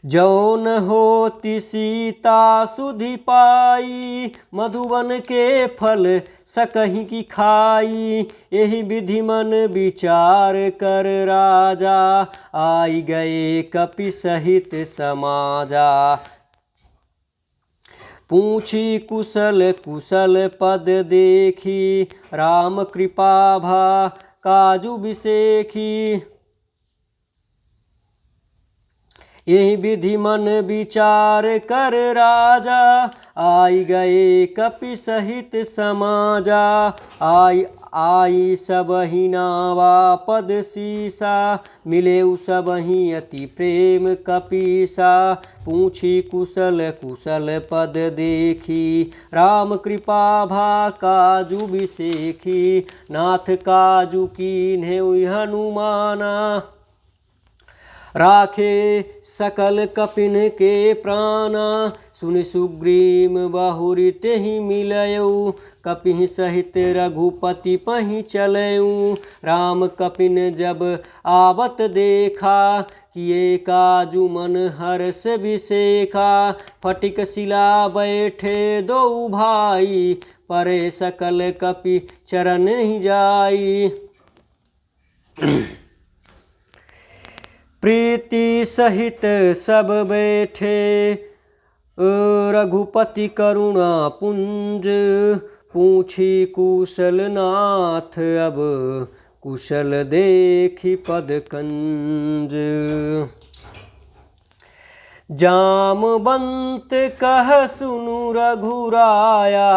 जो न होती सीता सुधि पाई, मधुवन के फल सकहि की खाई। यही विधि मन विचार कर राजा, आई गए कपि सहित समाजा। पूछी कुशल कुशल पद देखी, राम कृपा भा काजु बिसेखी। यही विधि मन विचार कर राजा, आई गए कपि सहित समाजा। आई सबहि नावा पद सीसा, मिलेउ सबहि अति प्रेम कपीसा। पूछी कुशल कुशल पद देखी, राम कृपा भा काजु बिसेखी। नाथ काजु कीन्हे हनुमाना, राखे सकल कपिन के प्राणा। सुनि सुग्रीव बहुरि तेहि मिलयउ, कपिहि सहित रघुपति पहि चलयउ। राम कपिन जब आवत देखा, किए काजु मन हर्ष बिसेखा। फटिक शिला बैठे दो भाई, परे सकल कपि चरण ही जाई। प्रीति सहित सब बैठे, रघुपति करुणा पुंज। पूछी कुशल नाथ अब, कुशल देखी पद कंज। जामवंत कह सुनु रघुराया,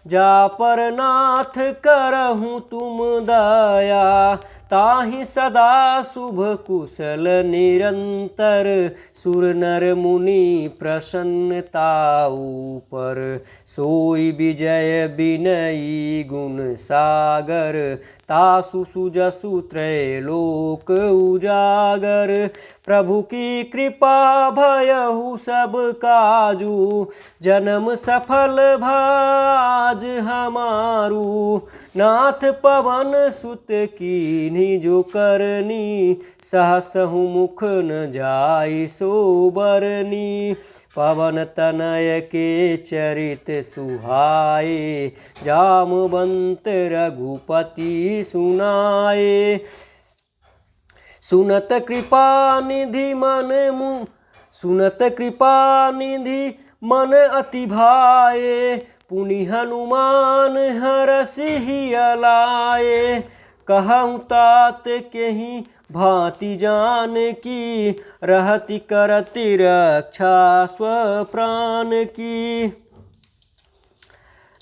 जा पर नाथ करहूँ तुम दया। ताहि सदा शुभ कुशल निरंतर, सुर नर मुनि प्रसन्नता ऊपर। सोई विजय विनयी गुण सागर, तासु सुजसु त्रैलोक उजागर। प्रभु की कृपा भयहु सब काजू, जन्म सफल भाज हमारू। नाथ पवन सुत कीन्ही जो करनी, सहसहु मुख न जाय सो बरनी। पवन तनय के चरित सुहाए, जामवंत रघुपति सुनाए। सुनत कृपा निधि मन अति भाए, पुनि हनुमान हरषि अलाए। कहूँ तात केहि भांति जानकी, रहति करति रक्षा स्वप्राण की।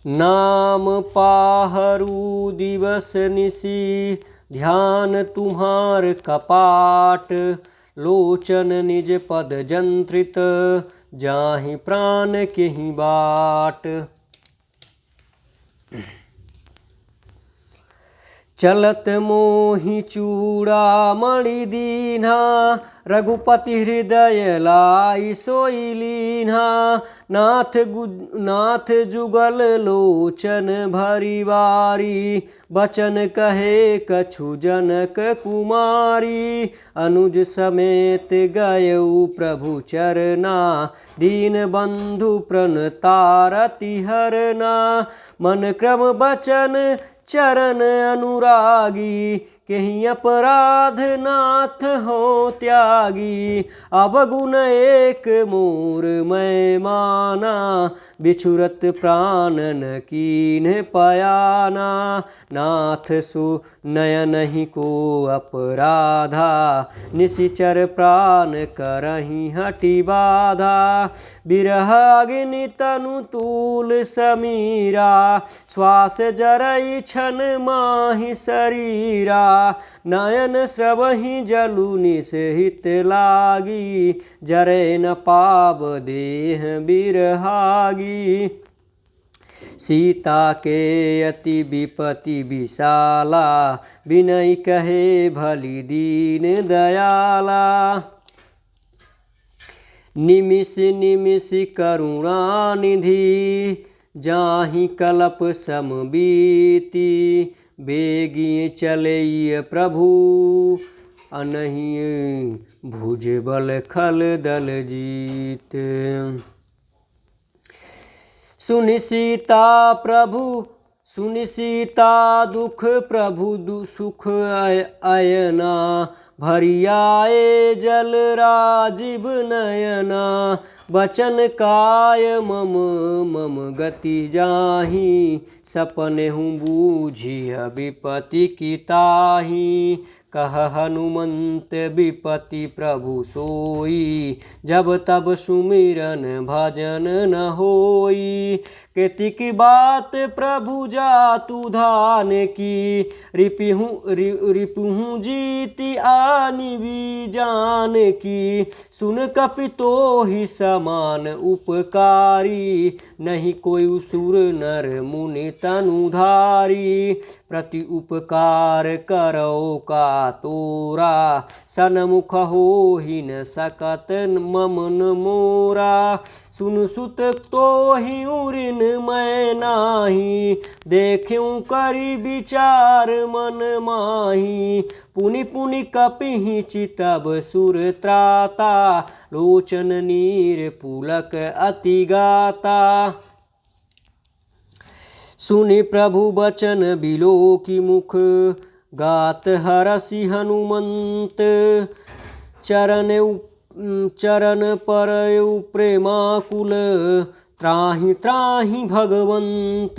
नाम पाहरू दिवस निशि, ध्यान तुम्हार कपाट। लोचन निज पद जंत्रित, जाहि प्राण केहि बाट। चलत मोहि चूड़ामणि दीन्हा, रघुपति हृदय लाई सोई लीन्हा। नाथ जुगल लोचन भरिवारी, बचन कहे कछु जनक कुमारी। अनुज समेत गयऊ प्रभु चरना, दीन बंधु प्रणतारति हरना। मन क्रम बचन चरण अनुरागी, केहि अपराध नाथ हो त्यागी। अवगुण एक मोर मैं माना, बिछुरत प्राण न कीन्ह पयाना। नाथ सु नयनहि को अपराधा, निशिचर प्राण करहि हठि बाधा। बिरह अग्नि तनु तूल समीरा, श्वास जरई छन माहि शरीरा। नयन स्रवहि जलु निसहित लागी, जरै न पाव देह बिरहागी। सीता के अति विपति विशाला, बिनय कहे भली दीन दयाला। निमिष निमिष करुणा निधि, जाहि कल्प सम बीती। बेगी चलई प्रभु, अनहि भुज बल खल दल जीत। सुनि सीता दुख प्रभु सुख अयना। भरि आए जल राजीव नयना। बचन काय मम गति जाहि, सपनेहु बूझिय विपति की ताहि। कह हनुमंत विपति प्रभु सोई, जब तब सुमिरन भजन न होई। केतिक बात प्रभु जातु धान की, रिपुहु जीति आनिबी जान की। सुन कपि तोहि समान उपकारी, नहीं कोई सुर नर मुनि तनुधारी। प्रति उपकार करो का तोरा, सनमुख होहि न सकत ममन मोरा। सुन सुत तोहि उरिन मैं नाही, देखूं करि विचार मन माही। पुनि पुनि कपिहि चितब सुर त्राता, लोचन नीर पुलक अति गाता। सुनि प्रभु बचन बिलोकी मुख, गात हरषि हनुमंत। चरण परयु प्रेमाकुल, त्राहि त्राहि भगवंत।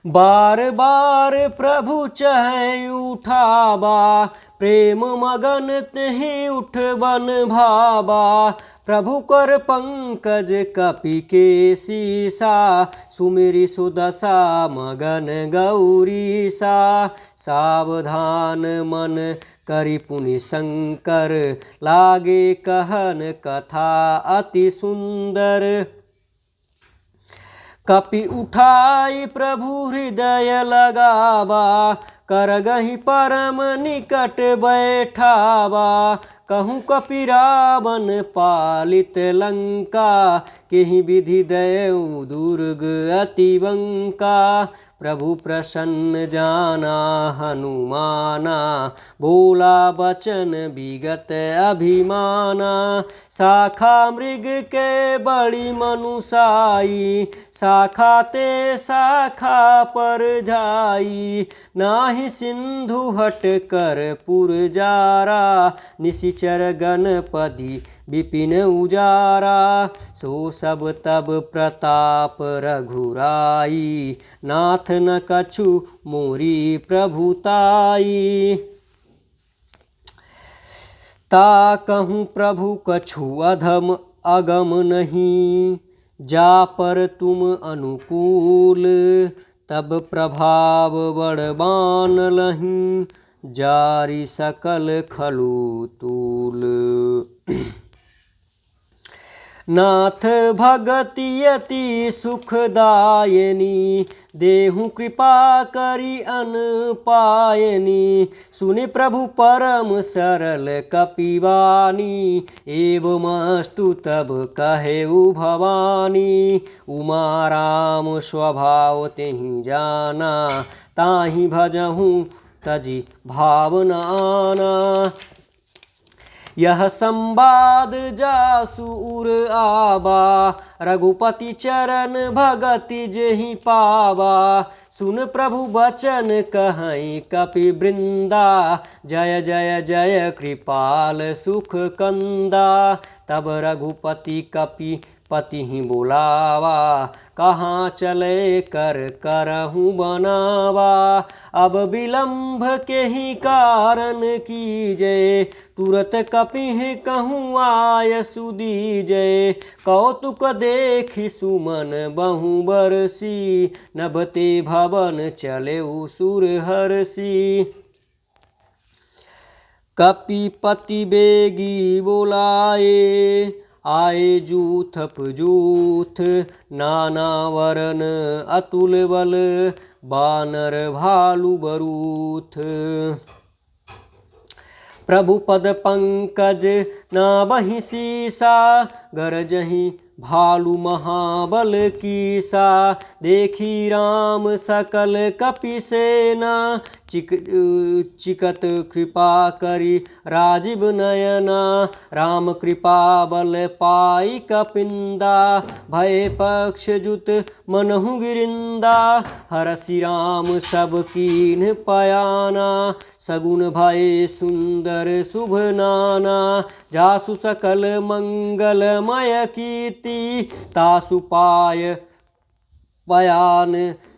बार बार प्रभु चहै उठाबा, प्रेम मगन तेहि उठ बन भाबा। प्रभु कर पंकज कपि के सीसा, सुमिरि सुदशा मगन गौरीसा। सावधान मन करि पुनि शंकर, लागे कहन कथा अति सुंदर। कपि उठाई प्रभु हृदय लगावा, करगहि परम निकट बैठावा। कहूँ कपि रावण पालित लंका, केहि विधि दयऊ दुर्ग अति बंका। प्रभु प्रसन्न जाना हनुमाना, बोला बचन विगत अभिमाना। शाखा मृग के बड़ी मनुसाई, शाखा ते शाखा पर जाई। नाहि सिंधु हट कर पुरजारा, निशिचर गणपति विपिन उजारा। सो सब तब प्रताप रघुराई, नाथ न कछु मोरी प्रभुताई। ता कहूँ प्रभु कछु अधम अगम नहीं, जा पर तुम अनुकूल। तब प्रभाव बड़बान लहीं, जारी सकल खलु तूल। नाथ भगति अति सुखदायनी, देहु कृपा करि अन पायनी। सुनि प्रभु परम सरल कपिवानी, एवमस्तु तब कहेउ भवानी। उमा राम स्वभाव तेहि जाना, ताहि भजहु तजि भावना आना। यह संवाद जासु उर आबा, रघुपति चरण भगति जेहि पावा। सुन प्रभु बचन कहै कपि वृंदा, जय जय जय कृपाल सुख कंदा। तब रघुपति कपि पति बोलावा, कहाँ चले कर करहूँ बनावा। अब विलंब के ही कारण कीजय, तुरत कपि कहूँ आय सुदीजय। कौतुक देखि सुमन बहु बरसी, नभते भवन चले सुर हरसी। कपि पति बेगी बोलाए, आए जूथप जूथ। नाना वरन अतुल बल, बानर भालु बरूथ। प्रभु पद पंकज नाबहि सीसा, गरजहि भालु महाबल कीसा। देखी राम सकल कपि सेना, चिकत कृपा करि राजीव नयना। राम कृपा बल पाई कपिंदा, भय पक्ष जुत मनहु गिरिंदा। हरसि राम सब कीन्ह पयाना, सगुन भय सुंदर शुभ नाना। जासु सकल मंगलमय कीर्ति, तासु पाय पयान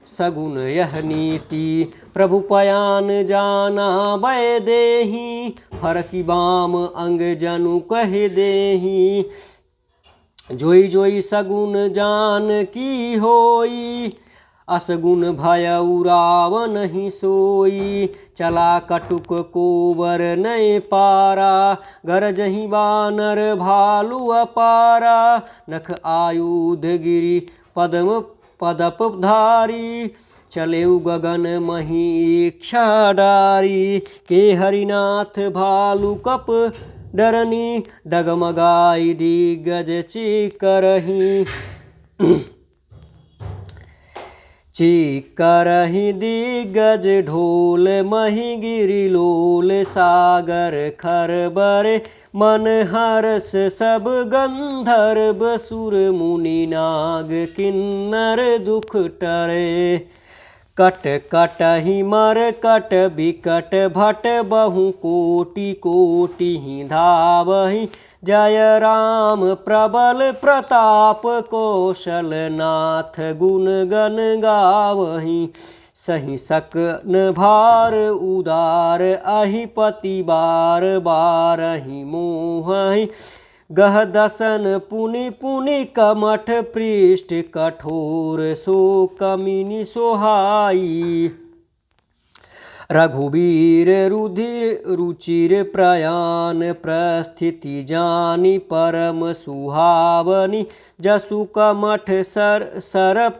सगुन यह नीति। प्रभु पयान जाना भय देहि, फरकी बाम अंग जनु कह देहि। जोई जोई सगुन जान की होई, असगुन भयउ रावण ही सोई। चला कटुक कोबर नय पारा, गरजहि बानर भालु अपारा। नख आयुध गिरि पद्म पदप धारी, चलेउ गगन मही इच्छा डारी। के हरिनाथ भालु कप डरनी, डगमगाई दिग्गज चिकरही। चिकरहि दिग्गज ढोल मही गिरि लोल। सागर खरबर मन हरस सब गंधर्व सुर मुनि नाग किन्नर दुख टरे। कट कटहि मर कट बिकट भट बहु कोटि कोटि धावहि जय राम प्रबल प्रताप कौशलनाथ गुण गण गावहीं सही सकन भार उदार अहि पति बार बारहि मोहि गह दसन पुनि पुनि कमठ पृष्ठ कठोर सो कमिनि सोहाई रघुवीर रुधिर रुचिर प्रयाण प्रस्थिति जानी परम सुहावनी जसु कमठ सरप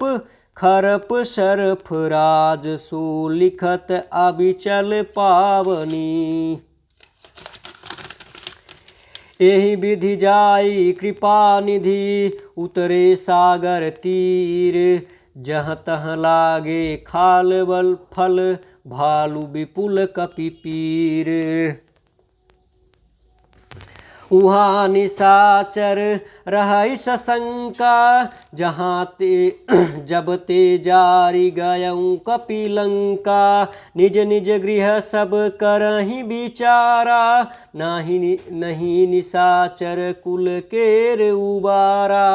खरप शरफ राज सो लिखत अबिचल पावनी एहि विधि जाई कृपा निधि उतरे सागर तीर जहाँ तहाँ लागे खाल बल फल भालु विपुल कपि पीर उहाँ निशाचर रहै सशंका जहाँ ते जब ते जारी गयऊँ कपिलंका निज निज गृह सब करहि विचारा नहीं निशाचर कुल केर उबारा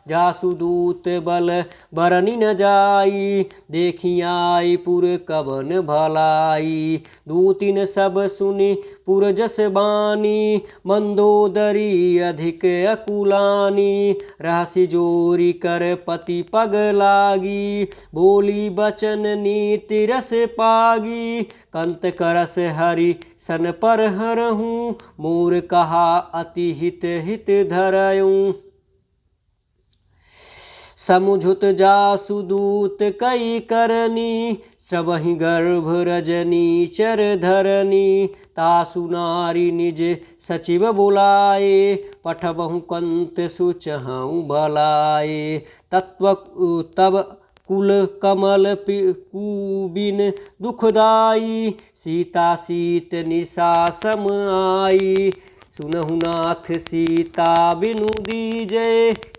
जासु दूत बल बरनि न जाई देखी आई पुर कवन भलाई दूतिन सब सुनि पुर जस बानी मंदोदरी अधिक अकुलानी राशि जोरी कर पति पग लागी बोली बचन नीति रस पागी कंत करस हरि सन पर हरहूँ मोर कहा अति हित हित धरयूँ समुझुत जासु दूत कई करनी श्रवहि गर्भ रजनी चर धरनी तासु नारी निज सचिव बुलाए पठबहु कंत सुचहु भलाए तत्व तब कुल कमल कुबिन दुखदाई सीता सीत निशा सम आई सुनहु नाथ सीता बिनु दीजै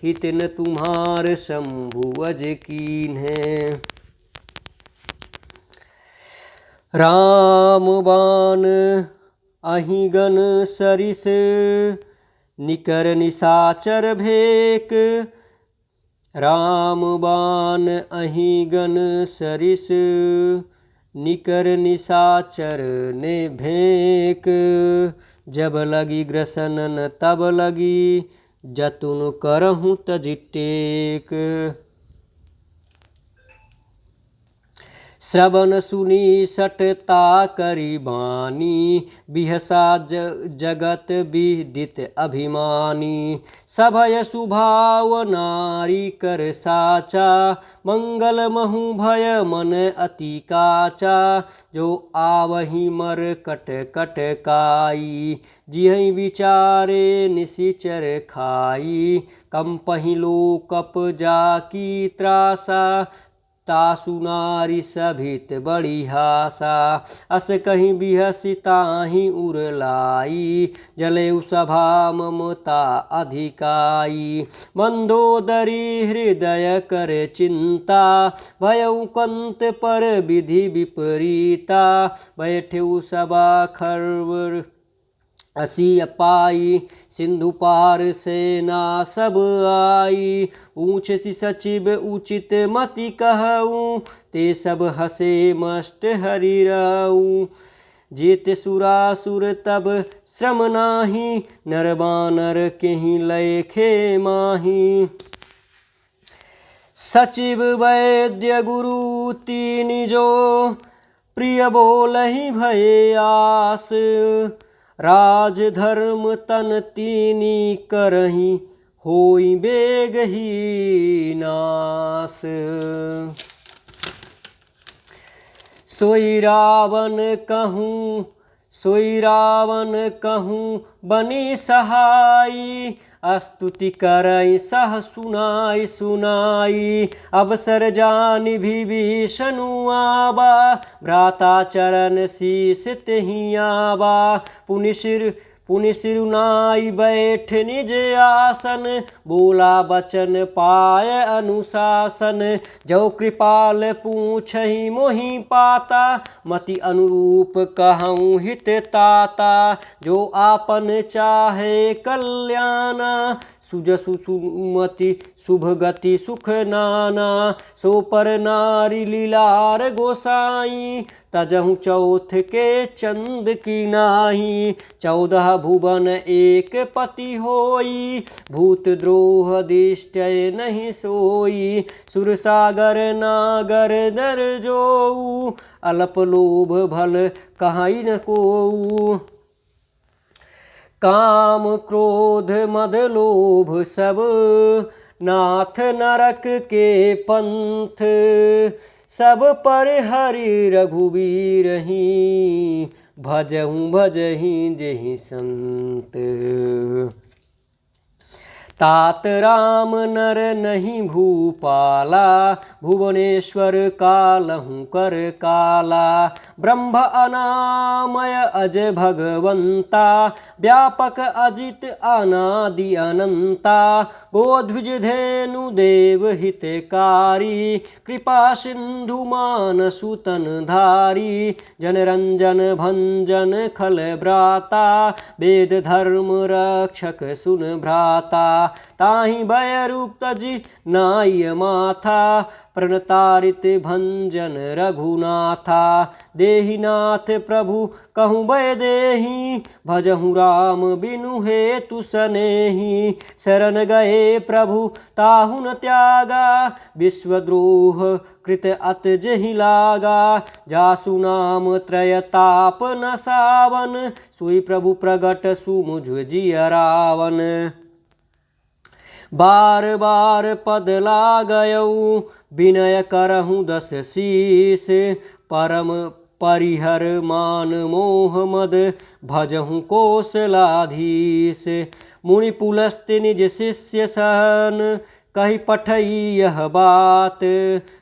हित न तुम्हार शंभु अज कीन्हे राम बाण अहि गण सरिस निकर निशाचर भेक राम बाण अहि गण सरिस निकर निशाचर ने भेक जब लगी ग्रसनन तब लगी जतुन करहूँ तजि टेक श्रवण सुनी सटता करी बानी बिहसा जगत विदित अभिमानी सभय सुभाव नारी कर साचा मंगल महु भय मन अति काचा जो आवहि मर कट कट काई जिहि विचारे निशिचर खाई कंपहि लोकप जाकी त्रासा तासु नारी सभित बड़ी हासा अस कहीं बिहसिताहि उरलाई जले सभा ममता अधिकाई मंदोदरी हृदय कर चिंता भयउ कंत पर विधि विपरीता बैठे सभा खरवर असी अपाई सिंधु पार सेना सब आई ऊँच सी सचिव उचित मति कहूँ ते सब हसे मस्ट हरि राऊँ जेत सुरासुर तब श्रम नाही नर बानर केहि लयखे माही सचिव वैद्य गुरु तीन जो प्रिय बोलहि भय आस राज धर्म तन तीनी करही होई बेग ही नास सोई रावण कहूँ बनी सहाई स्तुति करई सह सुनाई अवसर जान विभीषणु आबा भ्राता चरण शीस तेहि आबा पुनि सिरुनाई बैठ निज आसन, बोला बचन पाय अनुशासन। जो कृपाल पूछहि मोहि पाता, मति अनुरूप कहूँ हित ताता। जो आपन चाहे कल्याणा, सुजसु सुमति शुभ गति सुख नाना। सो पर नारी लीलार गोसाई, तजहु चौथ के चंद की नाही। 14 भुवन एक पति होई, भूत द्रोह दिष्टय नहीं सोई। सुरसागर नागर नर जोऊ, अल्प लोभ भल कहाई न कोऊ। काम क्रोध मद लोभ सब, नाथ नरक के पंथ। सब पर हरि रघुबीरहि, भजहु भजहि जेहि संत। तात राम नर नहीं भूपाला, भुवनेश्वर कालहु कर काला। ब्रह्म अनामय अज भगवंता, व्यापक अजित अनादि अनंता। गोध्विज धेनु देव हितकारी, कृपा सिंधु मान सुतन धारी। जनरंजन भंजन खल भ्राता, वेद धर्म रक्षक सुन भ्राता। ताहि भय रूप तजि नाय माथा, प्रणतारित भंजन रघुनाथा। देहि नाथ प्रभु कहूँ भय देहि, भजहु राम बिनु हेतु सनेहि। शरण गए प्रभु ताहु न त्यागा, विश्वद्रोह कृत अत जेहि लागा। जासु नाम त्रय ताप न सावन, सोई प्रभु प्रगट सुमुझ जिय रावण। बार बार पद लागयऊ, विनय करहूँ 10 शीस। परम परिहर मान मोह मद, भजहूँ कौशलाधीश। मुनि पुलस्त्य निज शिष्य सन, कही पठई यह बात।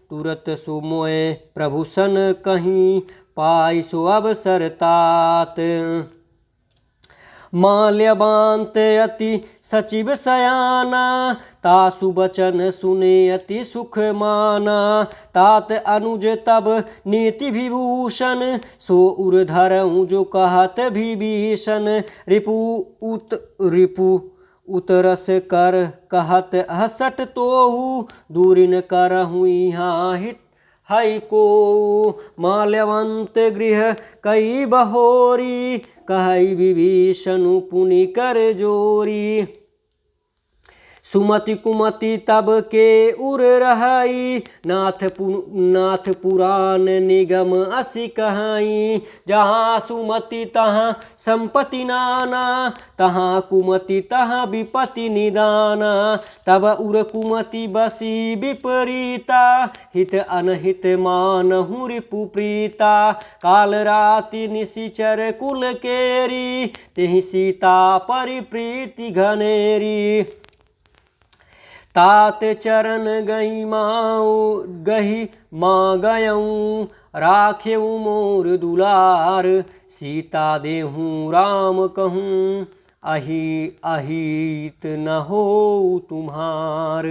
तुरत सुमोय प्रभु सन कहीं, पाई सो अवसर तात। माल्यवांत अति सचिव सयाना, तासु बचन सुने अति सुख माना। तात अनुज तब नीति विभूषण, सो उर धरऊँ जो कहत विभीषण। रिपु उतरस कर कहत हसट तोहू, दूरिन करहूँ यहाँ हित हई को। माल्यवंत गृह कई बहोरी, कहई विभीषण पुनि कर जोरी। सुमति कुमति तब के उर रहई, नाथ पुराण निगम असि कहाई। जहाँ सुमति तहाँ संपत्ति नाना, तहाँ कुमति तहाँ विपत्ति निदाना। तब उर कुमति बसी विपरीता, हित अनहित मानहु रिपु प्रीता। काल राति निशिचर कुल केरी, तेहि सीता परिप्रीति घनेरी। तात चरण गही माँ गयऊँ, राखेऊ मोर दुलार। सीता देहूँ राम कहूँ, अहित न हो तुम्हार।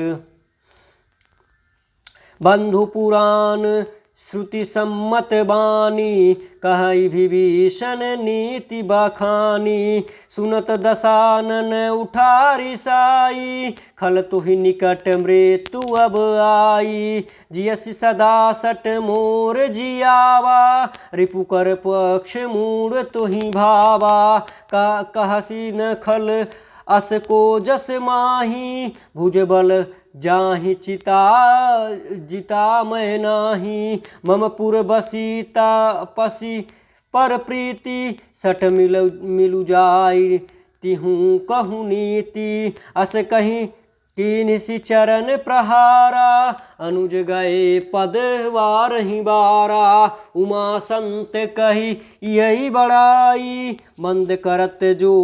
बंधु पुराण श्रुति सम्मत बानी, कहई विभीषण नीति बखानी। सुनत दशानन उठारी साई, खल तुहि निकट मृत्यु अब आई। जियसि सदा सट मोर जियावा, रिपु कर पक्ष मूढ़ तुहि भावा। कहसी न खल अस को जस माही, भुजबल जाहि जिता मैं नाही। मम पुर बसीता पसी पर प्रीति, सठ मिलु जाई तिहूँ कहूँ नीति। अस कहीं कीन्हि चरण प्रहारा, अनुज गए पद वारहि बारा। उमा संत कही यही बड़ाई, मंद करत जो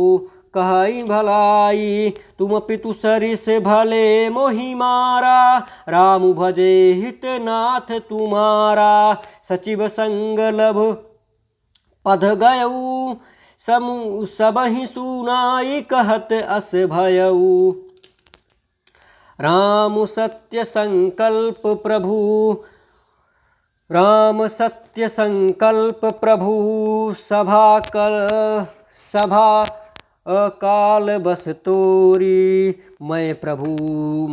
कहई भलाई। तुम पितु सरिस भले मोहि मारा, राम भजे हित नाथ तुम्हारा। सचिव संग लभ पद गयऊ, सबहि सुनाई कहत अस भयऊ। राम सत्य संकल्प प्रभु राम सत्य संकल्प प्रभु सभा अकाल बस तोरी। मैं प्रभु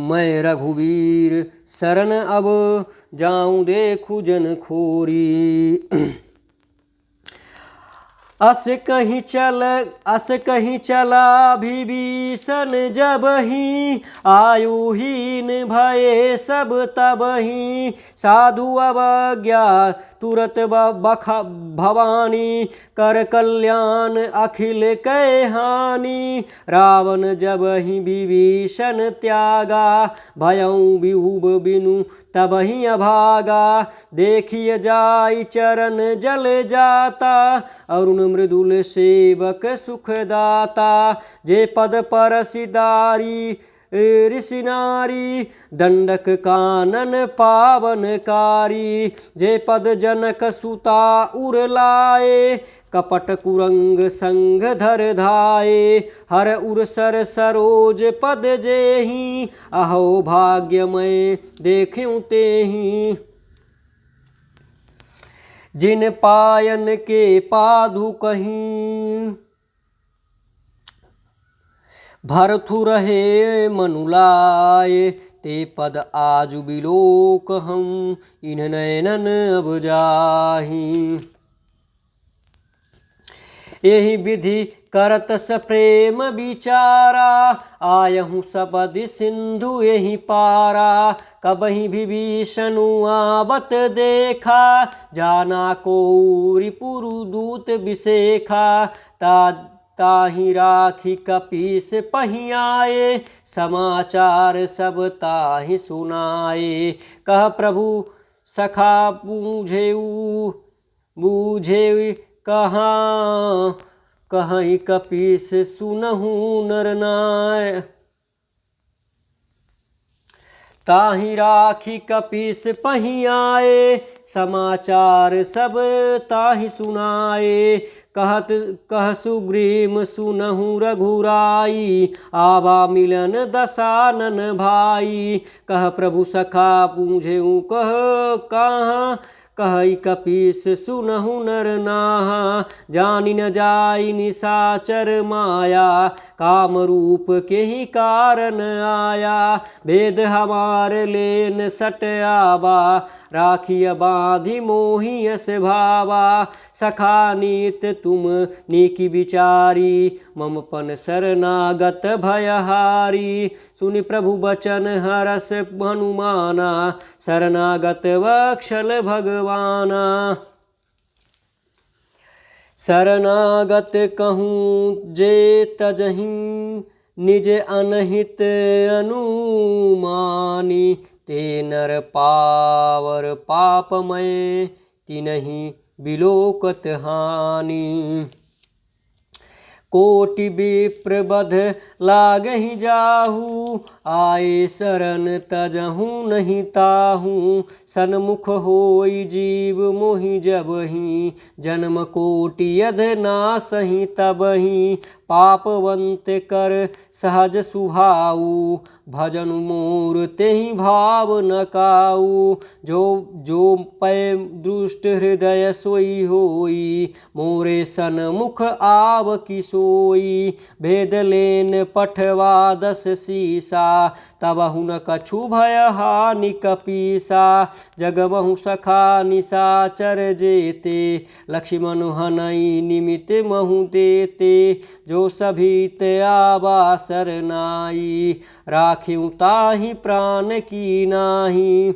मैं रघुवीर शरण अब जाऊं देखूं जन खोरी। अस कहीं चला विभीषण जबहि आयुहीन भये सब तबहि। साधु अवज्ञा तुरत भवानी कर कल्याण अखिल कै हानि। रावण जबहि विभीषण त्यागा भयउ विभुब बिनु तबहि अभागा। देखिय जाई चरण जल जाता अरुण मृदुल सेवक सुखदाता। जे पद पर सिदारी ऋषि नारी दंडक कानन पावनकारी। जे पद जनक सुता उर लाए कपट कुरंग संग धर धाये। हर उर सर सरोज पद जेहि अहो भाग्यमय देखूं तेहि। जिन पायन के पादु कहीं भरथु रहे मनुलाए। ते पद आजु बिलोक हम इन नयनन अब जाहि। यही विधि करत स प्रेम विचारा आयहु सपदि सिंधु यही पारा। कबहि विभीषणु आवत देखा जाना को रिपुरुदूत विशेखा। ताहि राखी कपीस पहियाए समाचार सब ताहि सुनाए। कह प्रभु सखा बूझे कहाँ कहीं कपीस सुनहु नर नाय। ताहि राखी कपीस पहियाए समाचार सब ताहि सुनाए। कह सुग्रीव सुनहु रघुराई आवा मिलन दसानन भाई। कह प्रभु सखा पूछेऊ कह कहाँ कहि कपीस सुनहु नर नाहा। जानि न जाई निशाचर माया काम रूप के ही कारण आया। भेद हमार लेन सट आवा राखिय बांधि मोहि यस भावा। सखा नीत तुम नीकी विचारी मम पन शरणागत भयहारी। सुनि प्रभु बचन हरस हनुमाना शरणागत वत्सल भगवाना। शरणागत कहूँ जे तजहि निज अनहित अनुमानी। ते नर पावर पापमय तिनहि बिलोकत हानि। कोटि विप्र बध लागहि जाहू आए शरण तजहू नहीं ताहू। सन्मुख होई जीव मोहि जबहि जन्म कोटि यध नासहि तबहि। पापवंत कर सहज सुभाऊ भजन मोर तेहि भाव न काऊ। जो पै दुष्ट हृदय सोई होई मोरे सन्मुख आव की सोई। भेद लेन पठवा दस सीसा तबहु न कछु भय हानि कपीसा। जगमहु सखा निशाचर जेते लक्ष्मण हनई निमित महु देते। जो सभीत आवा सरनाई राखिउ ताहि प्राण की नाही।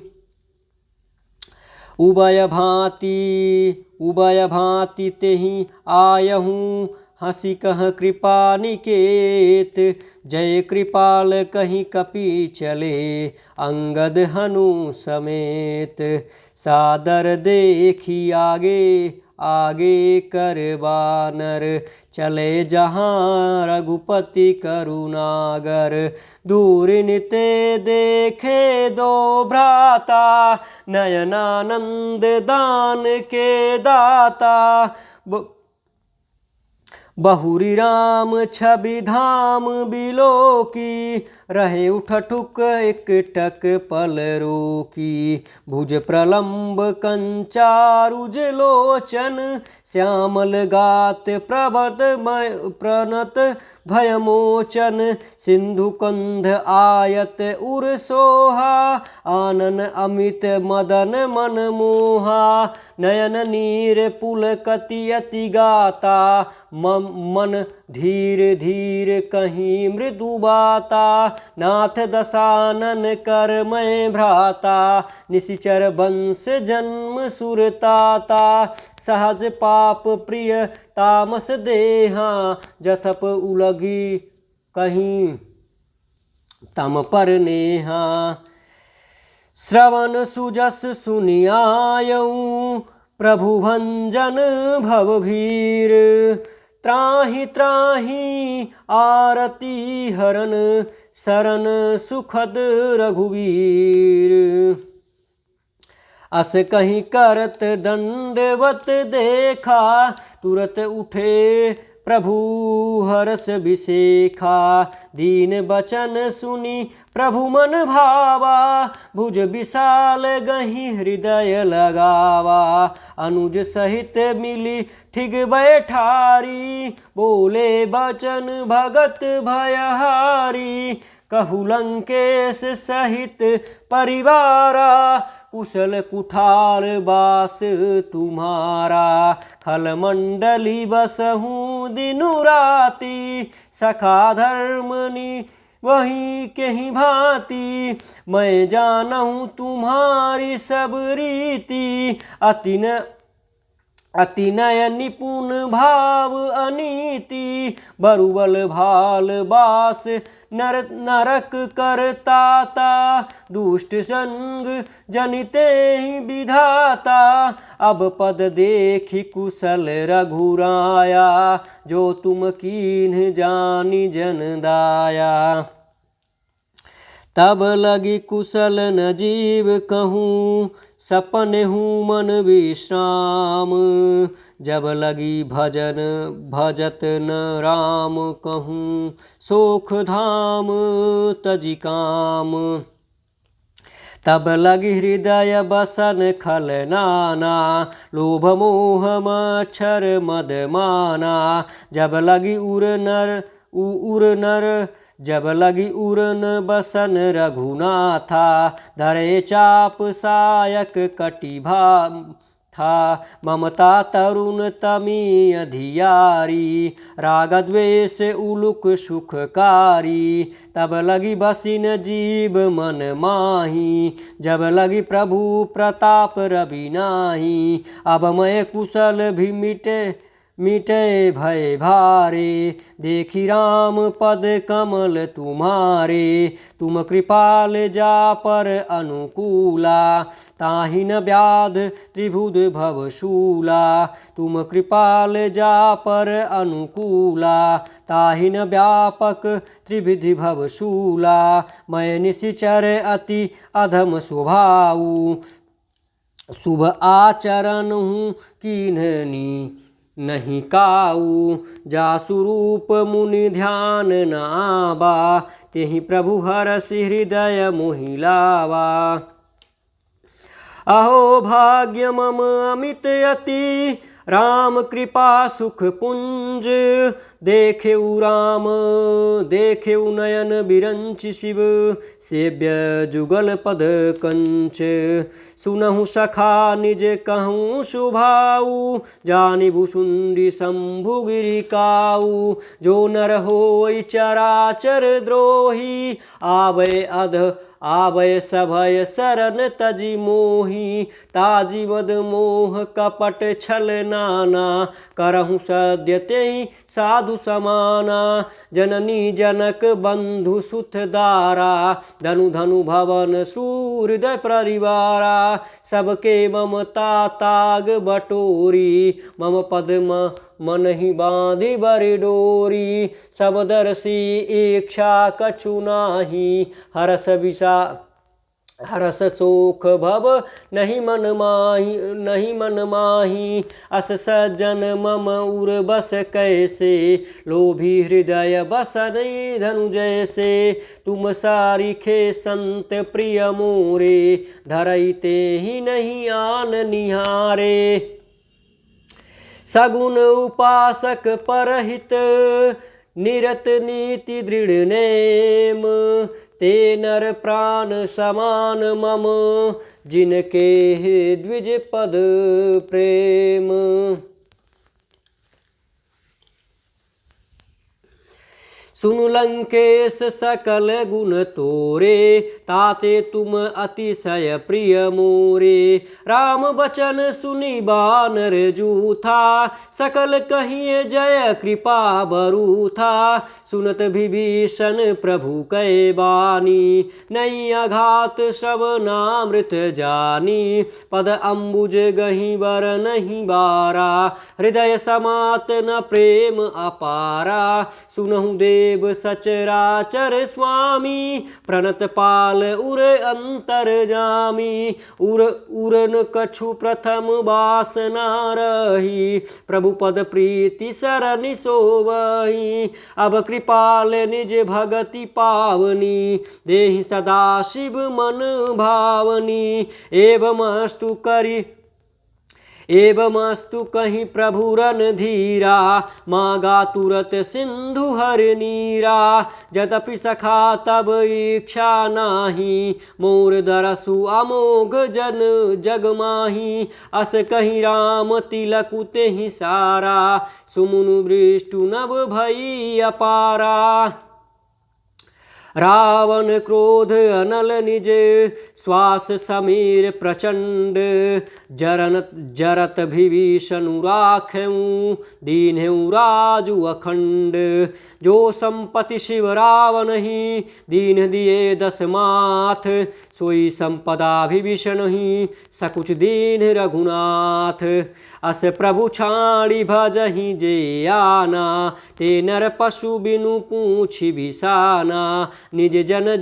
उभय भांति तेहि आयहूँ हंसी कह कृपा निकेत। जय कृपाल कहीं कपि चले अंगद हनु समेत। सादर देखी आगे कर बानर चले जहाँ रघुपति करुणागर। दूर निते देखे दो भ्राता नयनानंद दान के दाता। बहुरी राम छवि धाम बिलोकी, रहे उठठुक एकटक पल रोकी। भुज प्रलंब कंचारुज लोचन, श्यामल गात प्रणत भयमोचन। सिंधु कंध आयत उर सोहा, आनन अमित मदन मन मोहा। नयन नीर पुलकति अति गाता, मन धीर धीर कहीं मृदु बाता। नाथ दशानन कर मैं भ्राता, निशिचर वंश जन्म सुरताता। सहज पाप प्रिय तामस देहा, जथप उलगी कहीं तम पर नेहा। श्रवण सुजस सुनियायऊँ, प्रभु भंजन भवभीर। त्राहि त्राहि आरती हरन, शरण सुखद रघुवीर। अस कहीं करत दंडवत देखा, तुरत उठे प्रभु हरस बिसेखा। दीन बचन सुनी प्रभु मन भावा, भुज विशाल गहि हृदय लगावा। अनुज सहित मिली ठिग बैठारी, बोले बचन भगत भयहारी। कहु लंकेश सहित परिवारा, कुशल कुठार बास तुम्हारा। खल मंडली बसहूँ दिनु राति, सखा धर्मनि वही कहीं भांति। मैं जानहूँ तुम्हारी सब रीति, अति नय निपुण भाव अनीति। बरुबल भाल बास नरक करताता, दुष्ट संग जनिते ही विधाता। अब पद देखी कुशल रघुराया, जो तुम कीन्ह जानी जन दाया। तब लगी कुशल न जीव कहूँ, सपन हूँ मन विश्राम। जब लगी भजन भजत न राम कहूँ, सोख धाम तजि काम। तब लगी हृदय बसन खल नाना, लोभ मोह मच्छर मद माना। जब लगी उर नर जब लगी उरन बसन रघुनाथा। धरे चाप सायक कटिभा था, ममता तरुण तमी अधियारी। राग द्वेष उलुक सुखकारी, तब लगी बसिन जीव मन माही। जब लगी प्रभु प्रताप रवि नाही, अब मैं कुशल भी मिटे भय भारे। देखी राम पद कमल तुम्हारे, तुम कृपाल जा पर अनुकूला। ताहि न व्याध त्रिभुज भवशूला, तुम कृपाल जा पर अनुकूला। ताहि न व्यापक त्रिविधि भवशूला, मैं निशिचर अति अधम स्वभाऊ। शुभ आचरण हूँ कीन्हनी नहीं काऊ। जासु रूप मुनि ध्यान न आवा, तेहि प्रभु हरसि हृदय मोहि लावा। अहो भाग्य मम अमित अति, राम कृपा सुख पुंज। देखेउ राम देखेउ नयन बिरंच शिव, सेव्य जुगल पद कंच। सुनहु सखा निज कहूँ शुभाऊ, जानि भुसुंडी शंभु गिरि काऊ। जो नर होई चराचर द्रोही, आवय सभय शरण तजि मोही। ताजि मद मोह कपट छल नाना, करहु सद्य तेहि साधु समाना। जननी जनक बंधु सुत दारा, धनु धनु भवन सूहृदय परिवारा। सबके ममता ताग बटोरी, मम पद्म मन ही बांधि बरि डोरी। समदर्शी इच्छा कछु नाही, हरस हरस शोक भव नहीं मन माही अस सज्जन मम उर बस कैसे लोभी हृदय बस नहीं धनु जैसे तुम सारिखे संत प्रिय मोरे धरैते ही नहीं आन निहारे सगुन उपासक परहित निरत नीति दृढ़ नेम ते नर प्राण समान मम जिनके द्विज पद प्रेम सुनु लंकेश सकल गुण तोरे ताते तुम अतिशय प्रिय मोरे राम बचन सुनि बानर जूथा सकल कहिए जय कृपा बरूथा सुनत विभीषण प्रभु कै बानी नहीं अघात श्रवणामृत जानी पद अम्बुज गहि बर नहीं बारा हृदय समात न प्रेम अपारा सुनहु देव सचराचर स्वामी प्रणत पाल उर अंतर जामी उरन कछु प्रथम वासना रही प्रभु पद प्रीति सरनि सोवही अब कृपाल निज भगति पावनी देहि सदा शिव मन भावनी एवमस्तु करि एवमस्तु कहीं प्रभु रन धीरा मागा तुरत सिंधु हर नीरा यद्यपि सखा तब इच्छा नाही मोर दरसु अमोघ जन जग माही अस कहीं राम तिलकु तेहि सारा सुमुनु वृष्टु नभ भई अपारा रावण क्रोध अनल निज श्वास समीर प्रचंड जरत विभीषणु राखऊं दीन्हु राजु अखंड जो संपति शिव रावण ही दीन दिए दस माथ सोई संपदा विभीषण ही सकुच दीन रघुनाथ अस प्रभु छाड़ी भजहि जे आना ते नर पशु बिनु पूछि बिसाना निज जन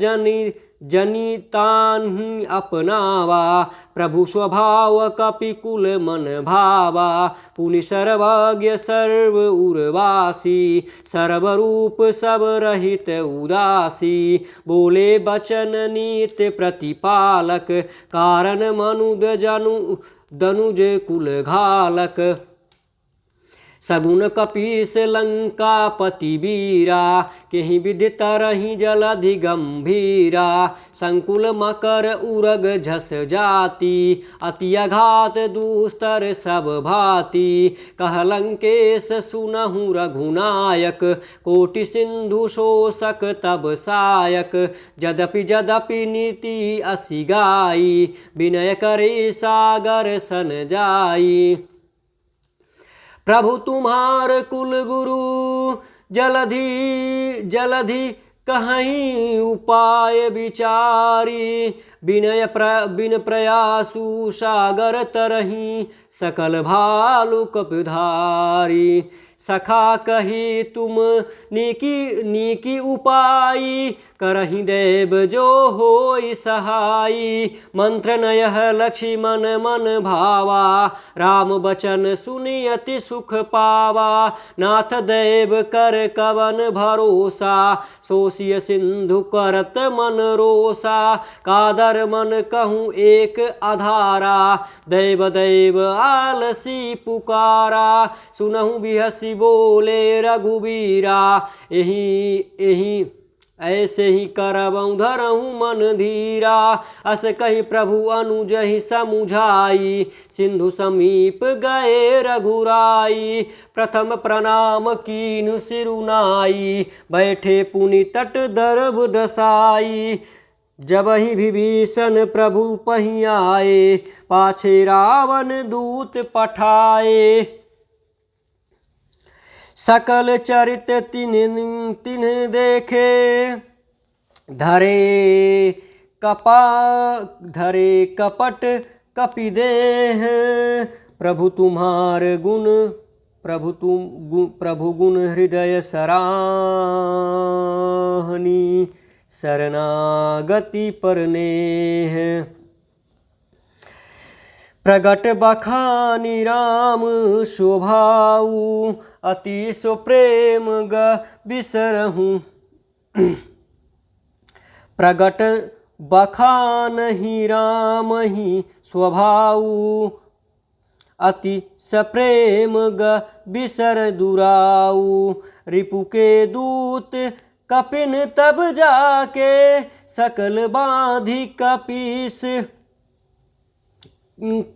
जनितान्हि अपनावा प्रभु स्वभाव कपिकुल मन भावा पुनि सर्वज्ञ सर्व उर्वासी सर्वरूप सब रहित उदासी बोले बचन नीत प्रतिपालक कारण मनुद दनुज कुल घालक सगुन कपीस लंकापति वीरा केहि विधि तरहि जलधि गंभीरा संकुल मकर उरग झस जाति अति अघात दुस्तर सब भाति कह लंकेश सुनहु रघुनायक कोटि सिंधु शोषक तब सायक जदपि नीति असि गाई विनय करे सागर सन जाई प्रभु तुम्हार कुल गुरु जलधि कहीं उपाय विचारी बिन प्रयासु सागर तरही सकल भालु कपिधारी सखा कही तुम नीकी उपाई करहि देव जो होई सहाई मंत्र नयः लक्ष्मण मन भावा राम बचन सुनि अति सुख पावा नाथ देव कर कवन भरोसा सोसिय सिंधु करत मन रोसा कादर मन कहूँ एक आधारा देव देव आलसी पुकारा सुनहु बिहसी बोले रघुबीरा एही ऐसे ही करबऊँ धरऊँ मन धीरा अस कही प्रभु अनुजहि समुझाई सिंधु समीप गए रघुराई प्रथम प्रणाम कीनु सिरुनाई बैठे पुनि तट दर्भ डसाई जब ही विभीषण प्रभु पही आए पाछे रावण दूत पठाए सकल चरित तिन देखे धरे कपट कपि देह प्रभु तुम्हार गुण प्रभु गुण हृदय सराहनी शरणागति परनेह। प्रगट बखानी राम शोभाऊ अति सो प्रेम ग बिसरहूँ। प्रगट बखान ही राम ही स्वभाऊ अति सप्रेम ग बिसर दुराऊ। रिपु के दूत कपिन तब जाके सकल बांधी कपीस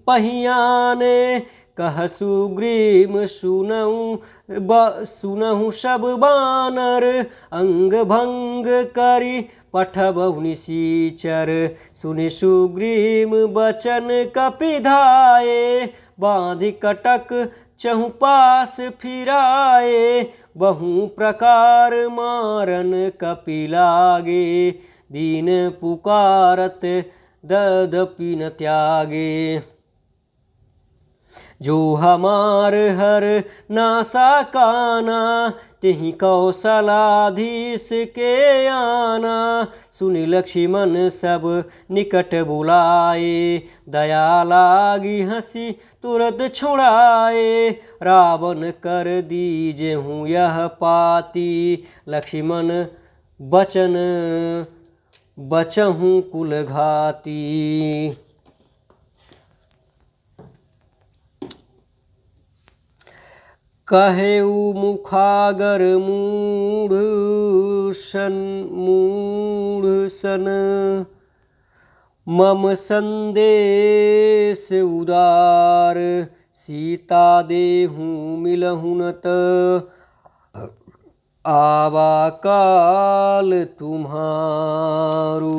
पहियाने। कह सुग्रीम सुनहु सब बानर अंग भंग करी पठबहु निसीचर। सुनि सुग्रीम बचन कपिधाये बांधि कटक चहु पास फिराए। बहु प्रकार मारन कपि लागे दीन पुकारत ददपि न त्यागे। जो हमार हर नासा काना तिहि कौशलाधीश के आना। सुनि लक्ष्मण सब निकट बुलाए दया लागी हंसी तुरत छुड़ाए। रावण कर दीजेहूँ यह पाती लक्ष्मण बचन बचहूँ कुल घाती। कहेउ मुखागर मूढ़ सन मम संदेश उदार। सीता देहूँ मिलहु न त आवा काल तुम्हारू।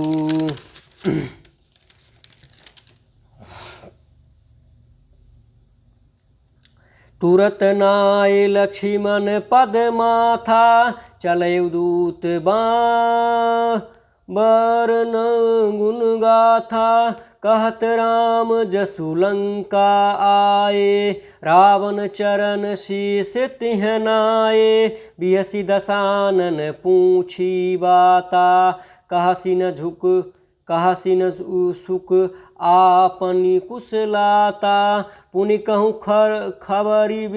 तुरत नाय लक्ष्मण पद माथा चलयु दूत बरन गुण गाथा। कहत राम जसु लंका आए रावण चरण शीस तिह नाये। बिहसी दसानन पूछी बाता कहसी न सुख आपनी कुशलाता। पुनि कहूँ खबरी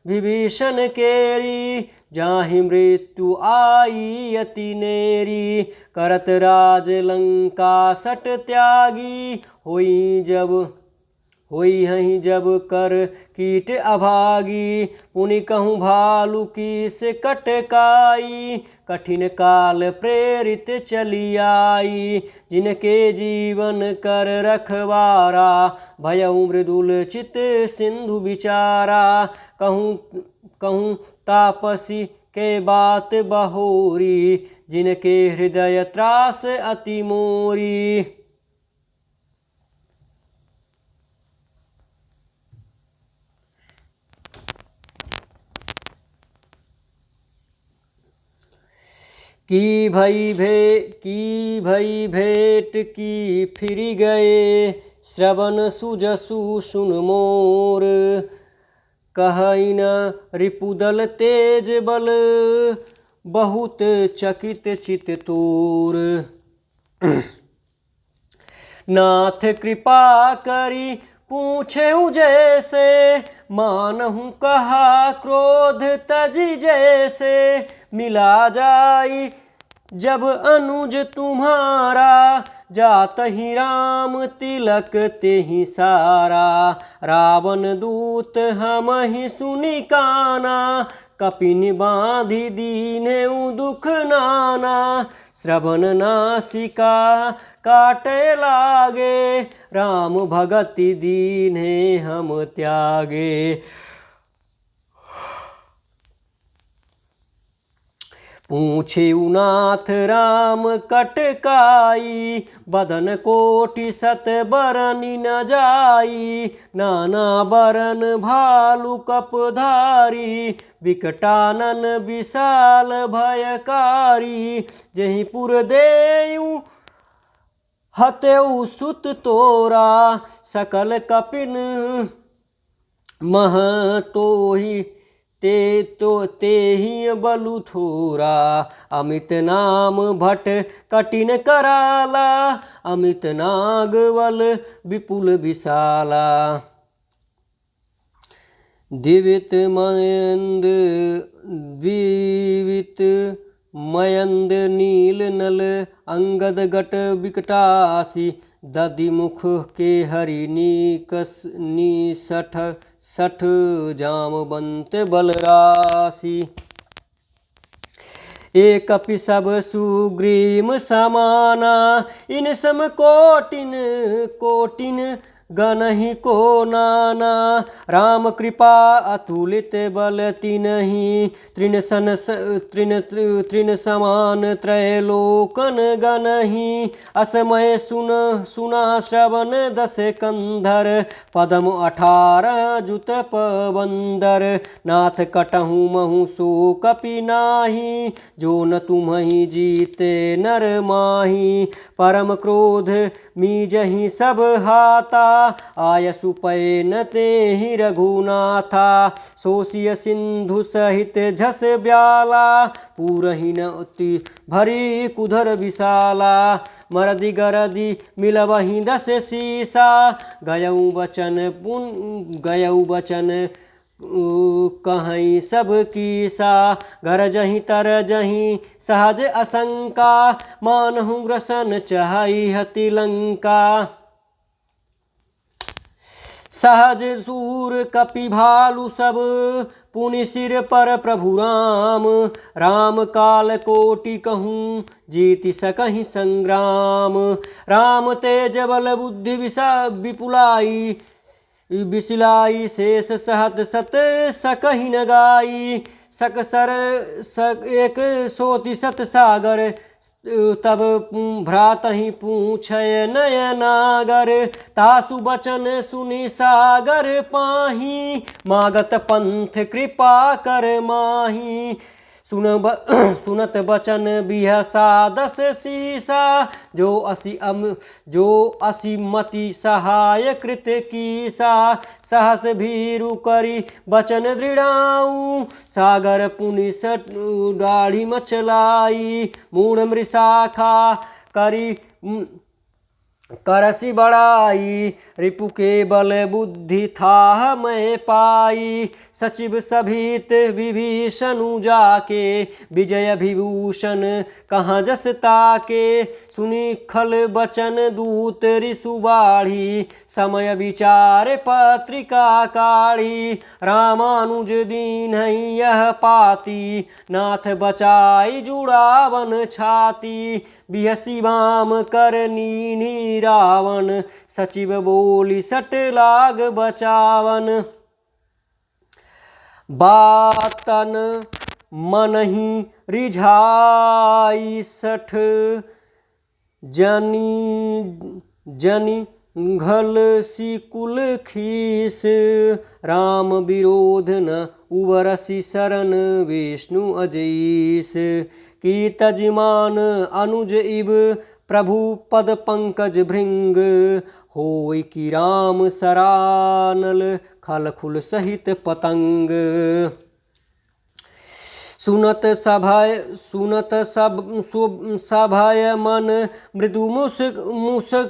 विभीषण केरी जाहि मृत्यु आई अति नेरी। करत राज लंका सट त्यागी होई हहीं जब कर कीट अभागी। पुनि कहूँ भालू की से कटकाई कठिन काल प्रेरित चली आई। जिनके जीवन कर रखवारा भयउ मृदुल चित सिंधु बिचारा। कहूँ तापसी के बात बहोरी जिनके हृदय त्रास अति मोरी। की भई भेंट की फिर गए श्रवण सुजसु सुन मोर। कहई न रिपुदल तेज बल बहुत चकित चित तोर। नाथ कृपा करी पूछेऊ जैसे मानहूँ कहा क्रोध तजी जैसे। मिला जाई जब अनुज तुम्हारा जात ही राम तिलक तेहि सारा। रावण दूत हम ही सुनि काना कपिनि बाँधि दीनेउ दुख नाना। श्रवण नासिका काटे लागे राम भगति दीन्हे हम त्यागे। पूछेउ नाथ राम कटकाई बदन कोटि सत बरनि न जाई। नाना बरन भालु कपधारी विकटानन विशाल भयकारी। जहि पुर देऊ हतेउ सुत तोरा सकल कपिन मह तोहि ते ही बलु थोरा, अमित नाम भट कठिन कराला, अमित नागवल विपुल विशाला। दिवित मयंद नील नल, अंगद गट विकटासी, दधि मुख के हरि निसठ सठ, जामवंत बलराशि। एक कपि सब सुग्रीम समाना, इन सम कोटिन कोटिन गनहि को नाना, राम कृपा अतुलित बल तिनहि, तृण समान त्रैलोकन गनहि, असमय सुना श्रवण दस कंधर, पदम 18 जुत पवंदर, नाथ कटहु महु सो कपि नाही, जो न तुम्हि जीते नर माही, परम क्रोध मीजहि सब हाता, आयसु पै न तेहि रघुनाथा, सोसिय सिंधु सहित झस ब्याला, पूरहि न अति भरी कुधर विशाला, मरदि गरदि मिलवहि 10 सीसा, गयउ बचन कहीं सब कीसा, गरजहि तरजहि सहज असंका, मानहु ग्रसन चहई हति लंका, सहज सूर कपि भालु सब, पुनि सिर पर प्रभु राम, राम काल कोटि कहूँ जीति सकहि संग्राम, राम तेज बल बुद्धि विपुलाई, बिसिलाई शेष सहत सत सकहि न गाई, सकसर एक सोति सत सागर, तब भ्रातहि पूछय नयनागर, तासु बचन सुनि सागर पाही, मागत पंथ कृपा कर माही, सुनत बचन बिहसा 10 सीसा, जो असी मति सहाय कृत कीसा, सहस भीरु करी बचन दृढ़ाऊ, सागर पुनि दाढ़ी मचलाई, मूढ़ मृषाखा करी करसी बड़ाई, रिपु के बल बुद्धि था मैं पाई, सचिव सभित विभीषणु जाके, विजय विभूषण कहाँ जस ताके, सुनि खल बचन दूत रिसु बाढ़ी, समय विचार पत्रिका काढ़ी, रामानुज दीन्हि यह पाती, नाथ बचाई जुड़ावन छाती, बिहसी वाम करनी रावण, सचिव बोली सट लाग बचावन, बातन मनहि रिझाई सठ, जनि घल सिकुल खीस, राम विरोध न उबरसि शरण, विष्णु अजईस, की तजमान अनुज इव प्रभु पद पंकज भृंग, होय कि राम सरानल खल खुल सहित पतंग, सुनत सभय मन मृदु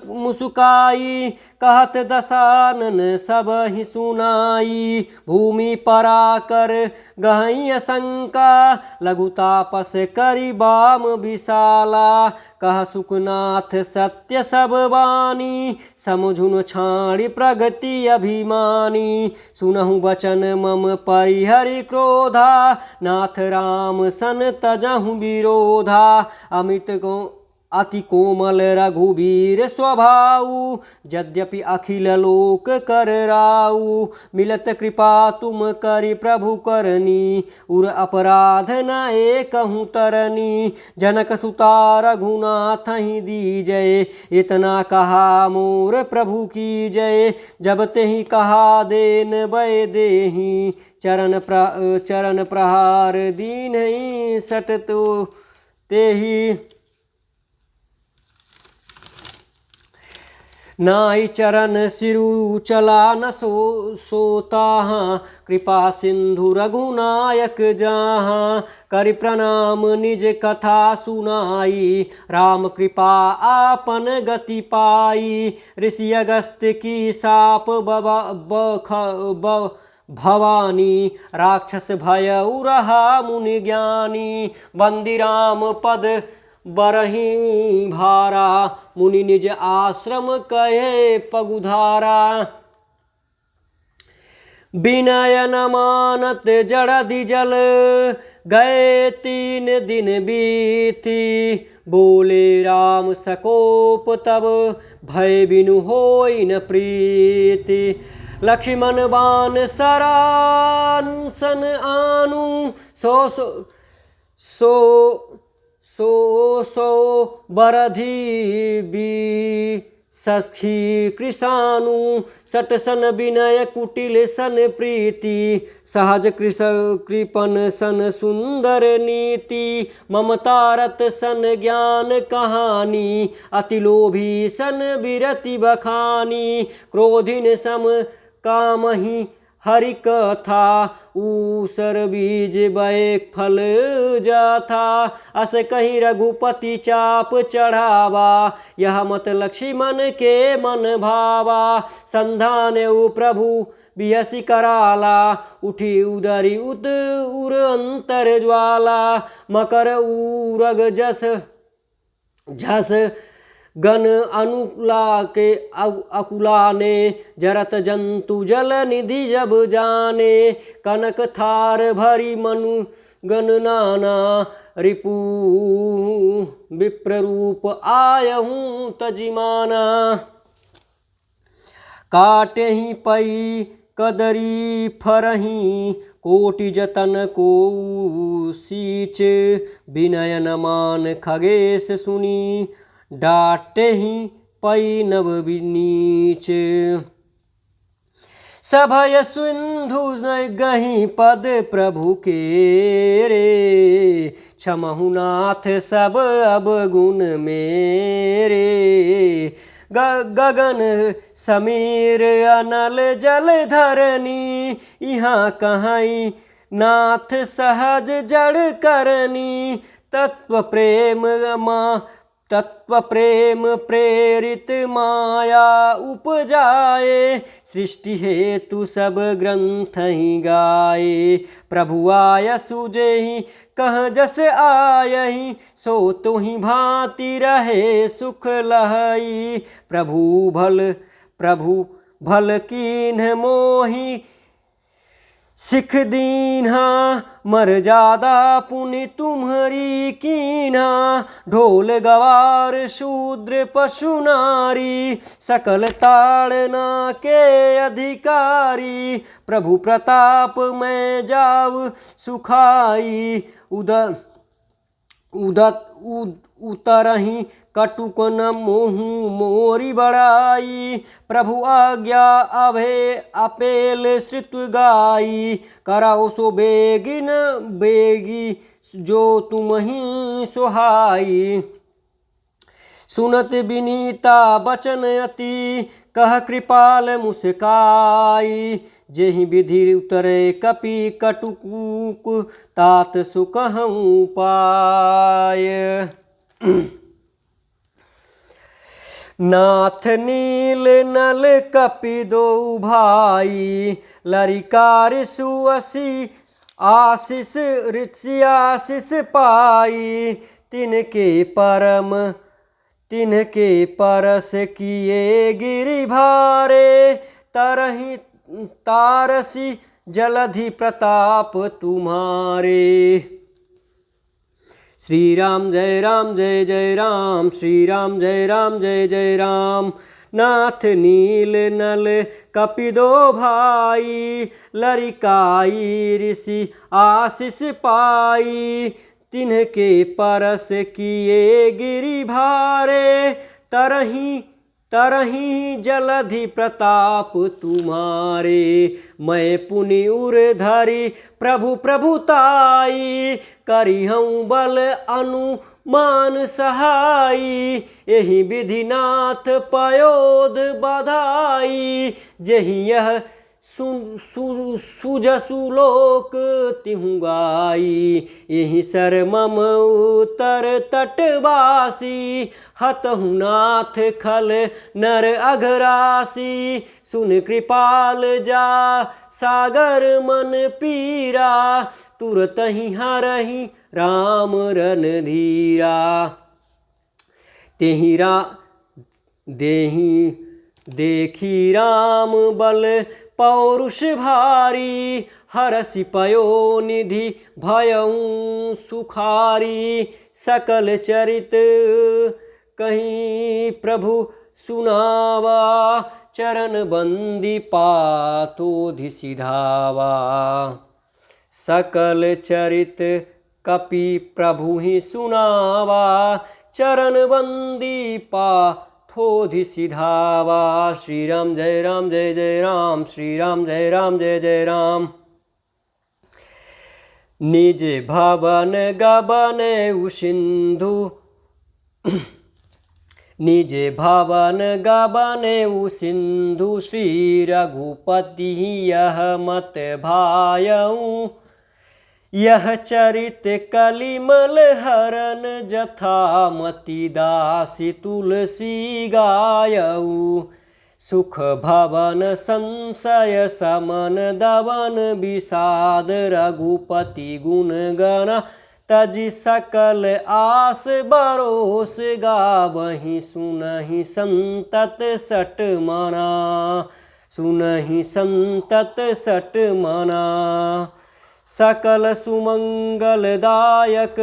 मुस्काई, कहत दसानन सब ही सुनाई, भूमि पराकर गहई शंका, लघु तापस करि बाम विशाला, कह सुखनाथ सत्य सब वाणी, समझुन छाड़ी प्रगति अभिमानी, सुनहु बचन मम परिहरि क्रोधा, नाथ राम सन तजहु विरोधा, अति कोमल रघुवीर स्वभाऊ, यद्यपि अखिल लोक कर राऊ, मिलत कृपा तुम करि प्रभु करनी, उर अपराध न एकहु तरनी, जनक सुता रघुनाथ ही दीजय, इतना कहा मोर प्रभु की जय, जब तेहि कहा देन भय देहि, चरण प्रहार दीन्हि सट तो तेहि, नाई चरण सिरु चला न सोता, कृपा सिंधु रघुनायक जहाँ। करि प्रणाम निज कथा सुनाई, राम कृपा आपन गति पाई। ऋषि अगस्त्य की साप भवानी, राक्षस भय रहा मुनि ज्ञानी। बंदी राम पद बरही भारा, मुनि निज आश्रम कहे पगुधारा। विनय न मानत जड़धि जल, गए 3 दिन बीती। बोले राम सकोप तब, भय बिनु होई न प्रीति। लक्ष्मण बाण सरासन आनु, सो बरधि बी सखी कृषानु। सटसन विनय कुटिल सन प्रीति, सहज कृपन सन सुंदर नीति। ममता रत सन ज्ञान कहानी, अति लोभी सन विरति बखानी। क्रोधिन सम कामहि हरि कथा, ऊसर बीज बैक फल जाथा। अस कहीं रघुपति चाप चढ़ावा, यह मत लक्ष्मण के मन भावा। संधान प्रभु बिहसी कराला, उठी उदरी उर अंतर ज्वाला। मकर उरग जस झस गण अनुला के अकुला ने, जरत जंतु जल निधि जब जाने। कनक थार भरी मनु गण नाना, रिपु विप्र रूप आयहूँ तजिमाना। काटे ही पई कदरी फरही, कोटि जतन को सींच। विनय न मान खगेश सुनी, डाटे ही पई नव नीच। सभय सिंधु गही पद प्रभु के रे, क्षमहु नाथ सब अब गुण मेरे। गगन समीर अनल जल धरनी, यहाँ कहीं नाथ सहज जड़ करनी। तत्व प्रेम प्रेरित माया उपजाए, सृष्टि हेतु सब ग्रंथ ही गाए। प्रभु आय सुजेहि कह जस आयहि, सो तुहि भांति रहे सुख लहई। प्रभु भल कीन्ह मोहि सिख दीन्हा, मर्यादा पुनि तुम्हारी कीन्हा। ढोल गवार शूद्र पशु नारी, सकल ताड़ना के अधिकारी। प्रभु प्रताप में जाव सुखाई, उतरहि कटुक न मोहु मोरी बड़ाई। प्रभु आज्ञा अभे अपेल श्रुत गाई, कराओ सो बेगी जो तुमहि सुहाई। सुनत विनीता बचन अति, कह कृपाल मुस्काई। जेहि विधि उतरे कपि कटुक, तात सुकहु पाय। नाथ नील नल कपि दो भाई, लरिकार सुअसी आशीष ऋषि आशीष पाई। तिनके परस किए गिरि भारे, तरहि तारसी जलधि प्रताप तुम्हारे। श्री राम जय जय राम, श्री राम जय जय राम। नाथ नील नल कपि दो भाई, लरिकाई ऋषि आशीष पाई। तिनके परस किए गिरि भारे, तरही जलधि प्रताप तुम्हारे। मैं पुनि उर धरि प्रभुताई, करिहऊँ बल मान सहाई। यही विधिनाथ पयोध बधाई। जही यह सुजसु लोक तिहु गाई। यही सर मम उत्तर तटवासी। हतहु नाथ खल नर अघरासी। सुन कृपाल जा सागर मन पीरा। तुरत ही हरहि राम रणधीरा। तेहि देखी राम बल पौरुष भारी। हरषि पयोनिधि भयउ सुखारी। सकल चरित कहीं प्रभु सुनावा। चरण बंदी पातोधि सिधावा। सकल चरित कपि प्रभु ही सुनावा। चरण बंदी पाथोधि सिधावा। श्री राम जय जय राम। श्री राम जय जय राम। निज भवन गबन सिंधु। निज भवन गबन सिंधु। श्री रघुपति यह मत भायऊ। यह चरित कलिमल हरन जथा मति दासी तुलसी गायऊ। सुख भवन संशय समन दवन विषाद। रघुपति गुण गण तजि सकल आस बरोस। गावहि सुनहि संतत सट मना। सुनहि संतत सट मना। सकल सुमंगलदायक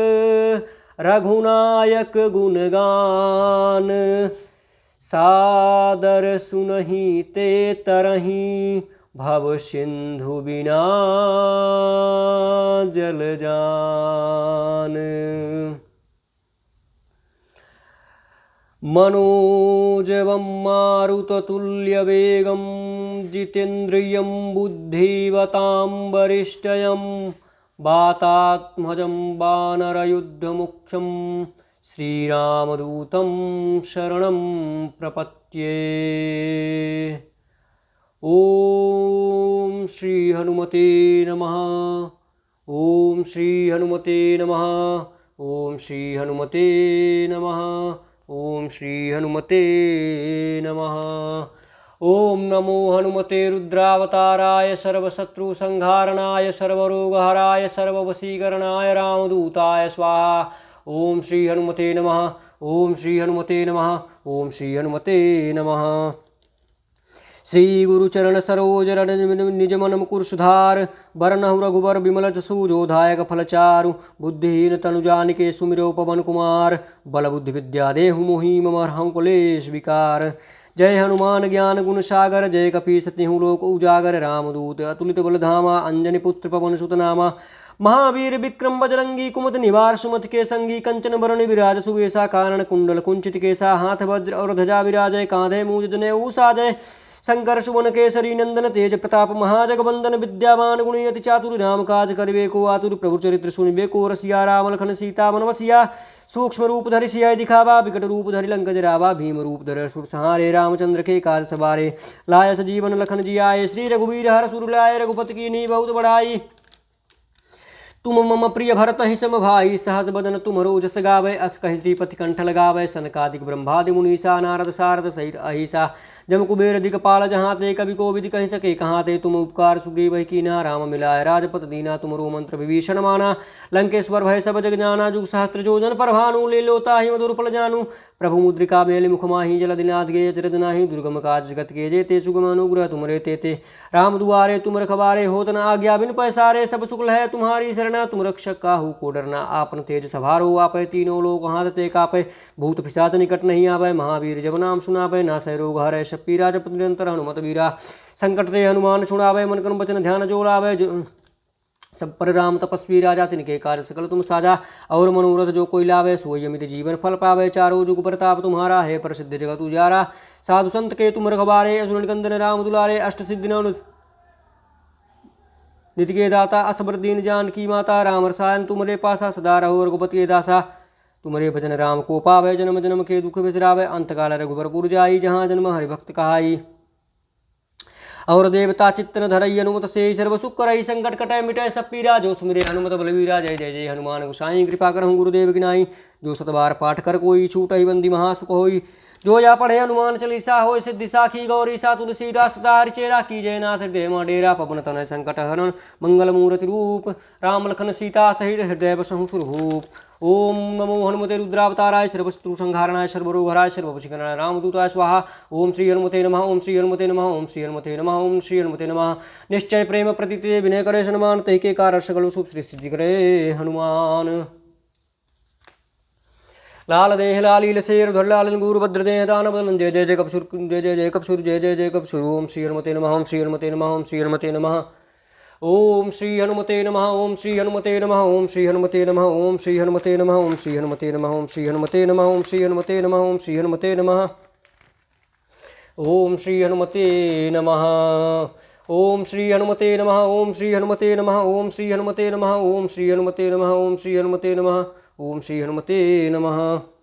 रघुनायक गुणगान। सादर सुनहि ते तरहि भव सिंधु बिना जल जान। मनोजवं मारुततुल्यवेगं जितेन्द्रियं बुद्धिवतां वरिष्ठं। वातात्मजं वानरयुद्धमुख्यं श्रीरामदूतं शरणं प्रपद्ये। ओम श्री हनुमते नमः। ओम श्री हनुमते नमः। ओम श्री हनुमते नमः। ओम श्री हनुमते नमः। ओम नमो हनुमते रुद्रावताराय सर्वशत्रुसंहारणाय सर्वरोगहराय सर्ववशीकरणाय रामदूताय स्वाहा। ओम श्री हनुमते नमः। ओम श्री हनुमते नमः। ओम श्री हनुमते नमः। श्री गुरुचरण सरोज रज निज मन मुकुर सुधार। बरनहु रघुबर बिमल जसु जोधायक फलचारु। बुद्धिहीन तनु जानिके सुमिरो पवन कुमार। बल बुद्धि विद्या देहु मोहि मम हरहु कलेश विकार। जय हनुमान ज्ञान गुण सागर। जय कपीस तिहु लोक उजागर। रामदूत अतुलित बल धामा। अंजनी पुत्र पवन सुत नामा। महावीर विक्रम बजरंगी कुमति निवार सुमति के संगी। कंचन बरन विराज सुवेशा कानन कुंडल कुंचित केसा। हाथ वज्र और ध्वजा विराजय कांधे मूज जनेऊ साजय। शंकर सुवन केसरी नंदन तेज प्रताप महाजगवंदन। विद्यावान गुणी अति चातुर राम काज करिबे को आतुर। प्रभु चरित्र सुनिबे को रसिया। राम लखन सीता मन बसिया। सूक्ष्म रूप धरि सियाय दिखावा। विकट रूप धरि लंक जरावा। भीम रूप धरि असुर संहारे। रामचंद्र के काज सवारे। लाय सजीवन लखन जियाए। श्री रघुवीर हर सुर लाय। रघुपति कीन्ही बहुत बड़ाई। तुम मम प्रिय भरत ही सम भाई। सहज बदन तुमरो जस गावै। अस कहि श्रीपति कंठ लगावै। सनकादिक ब्रह्मादि मुनीसा। नारद सारद सहित अहिसा। जम कुबेर दिगपाल जहाँ ते। कवि कोविद कहि सके कहाँ ते। तुम उपकार सुग्रीव कीन्हा। राम मिलाय राजपत दीना। तुमरो मंत्र विभीषण माना। लंकेश्वर भय सब जग जाना। जुग सहस्त्र जोजन पर भानु। ले लोता ही मधुर फल जानू। प्रभु मुद्रिका मेलि मुख माहि। जलधि नाथ गेय जरद नाही। दुर्गम काज जगत के जेते। सुगम अनुग्रह तुमरे तेते। राम दुआरे तुम रखवारे। होत न आज्ञा बिन पैसारे। सब सुख है तुम्हारी शरणा। तुम रक्षक काहू को डरना। आपन तेज सभारो। आपै तीनों लोक हाथ ते कापै। भूत पिशाच निकट नहीं आवे। महावीर जब नाम सुनावै। नासै रोग हरै पीरा। जप निरंतर हनुमत वीरा। संकट ते हनुमान छुड़ावे। मन क्रम वचन ध्यान जो लावे। सब पर राम तपस्वी राजा। तिनके कार्य सकल तुम साजा। और मनोरथ जो कोई लावे। सोई अमित जीवन फल पावे। चारों जुग प्रताप तुम्हारा है। प्रसिद्ध जगत उजारा। साधु संत के तुम रखवारे। असुर निकंदन राम दुलारे। अष्ट सिद्धि नौ निधि के दाता। असबर दीन जानकी माता। राम रसायन तुमरे पासा। सदा रहो रघुपति के दासा। तुम्हारे भजन राम को पावे, जन्म जन्म के दुख बिसरावे, अंतकाल रघुबर जाई, जहाँ जन्म हरि भक्त कहाई। और देवता चित्तन धरई, हनुमत से सर्व सुख करई, संकट कटय मिटय सब पीरा, जो सुमिरे हनुमत बलवीरा, जय जय जय हनुमान गोसाई। कृपा करहु गुरुदेव की नाई, जो सतबार पाठ कर कोई, छूटहि बंदी महासुख होई। जो या पढ़े हनुमान चालीसा, होय सिद्धि साखी गौरीसा, तुलसीदास सदा हरिचेरा, कीजय नाथ हृदय मा डेरा, पवन तनय संकट हरण मंगल मूर्ति रूप, राम लखन सीता सहित हृदय बसहु सुरभूप। ओम नमो हनुमते रुद्रावताराय, सर्वशत्रु संहारणाय, सर्वरोगहराय, सर्ववशीकरणाय रामदूताय स्वाहा। ओम श्री हनुमते नमः, ओम श्री हनुमते नमः, ओम श्री हनुमते नमः, ओम श्री हनुमते नमः। निश्चय प्रेम प्रतीति विनय करे सन्मान, तहि के कारण सकल शुभ सृष्टि करे हनुमान। लाल देह लालील शेर धर लालन गुरु भद्र देह दान बदलन, जय जय जय कपसुर, जय जय जय कपसुर, जय जय जय कपसुर। ओम श्री हनुमते नमः, ओम श्री हनुमते नमः, ओम श्री हनुमते नमः। ओम श्री हनुमते नमः, ओम श्री हनुमते नमः, ओम श्री हनुमते नमः, ओम श्री हनुमते नमः, ओम श्री हनुमते नमः, ओम श्री हनुमते नमः, ओम श्री हनुमते नमः, ओम श्री हनुमते नमः। ओम श्री हनुमते नमः, ओम श्री हनुमते नमः, ओम श्री हनुमते नमः, ओम श्री हनुमते नमः, ओम श्री हनुमते नमः, ओम श्री हनुमते नमः, ओम श्री हनुमते नमः।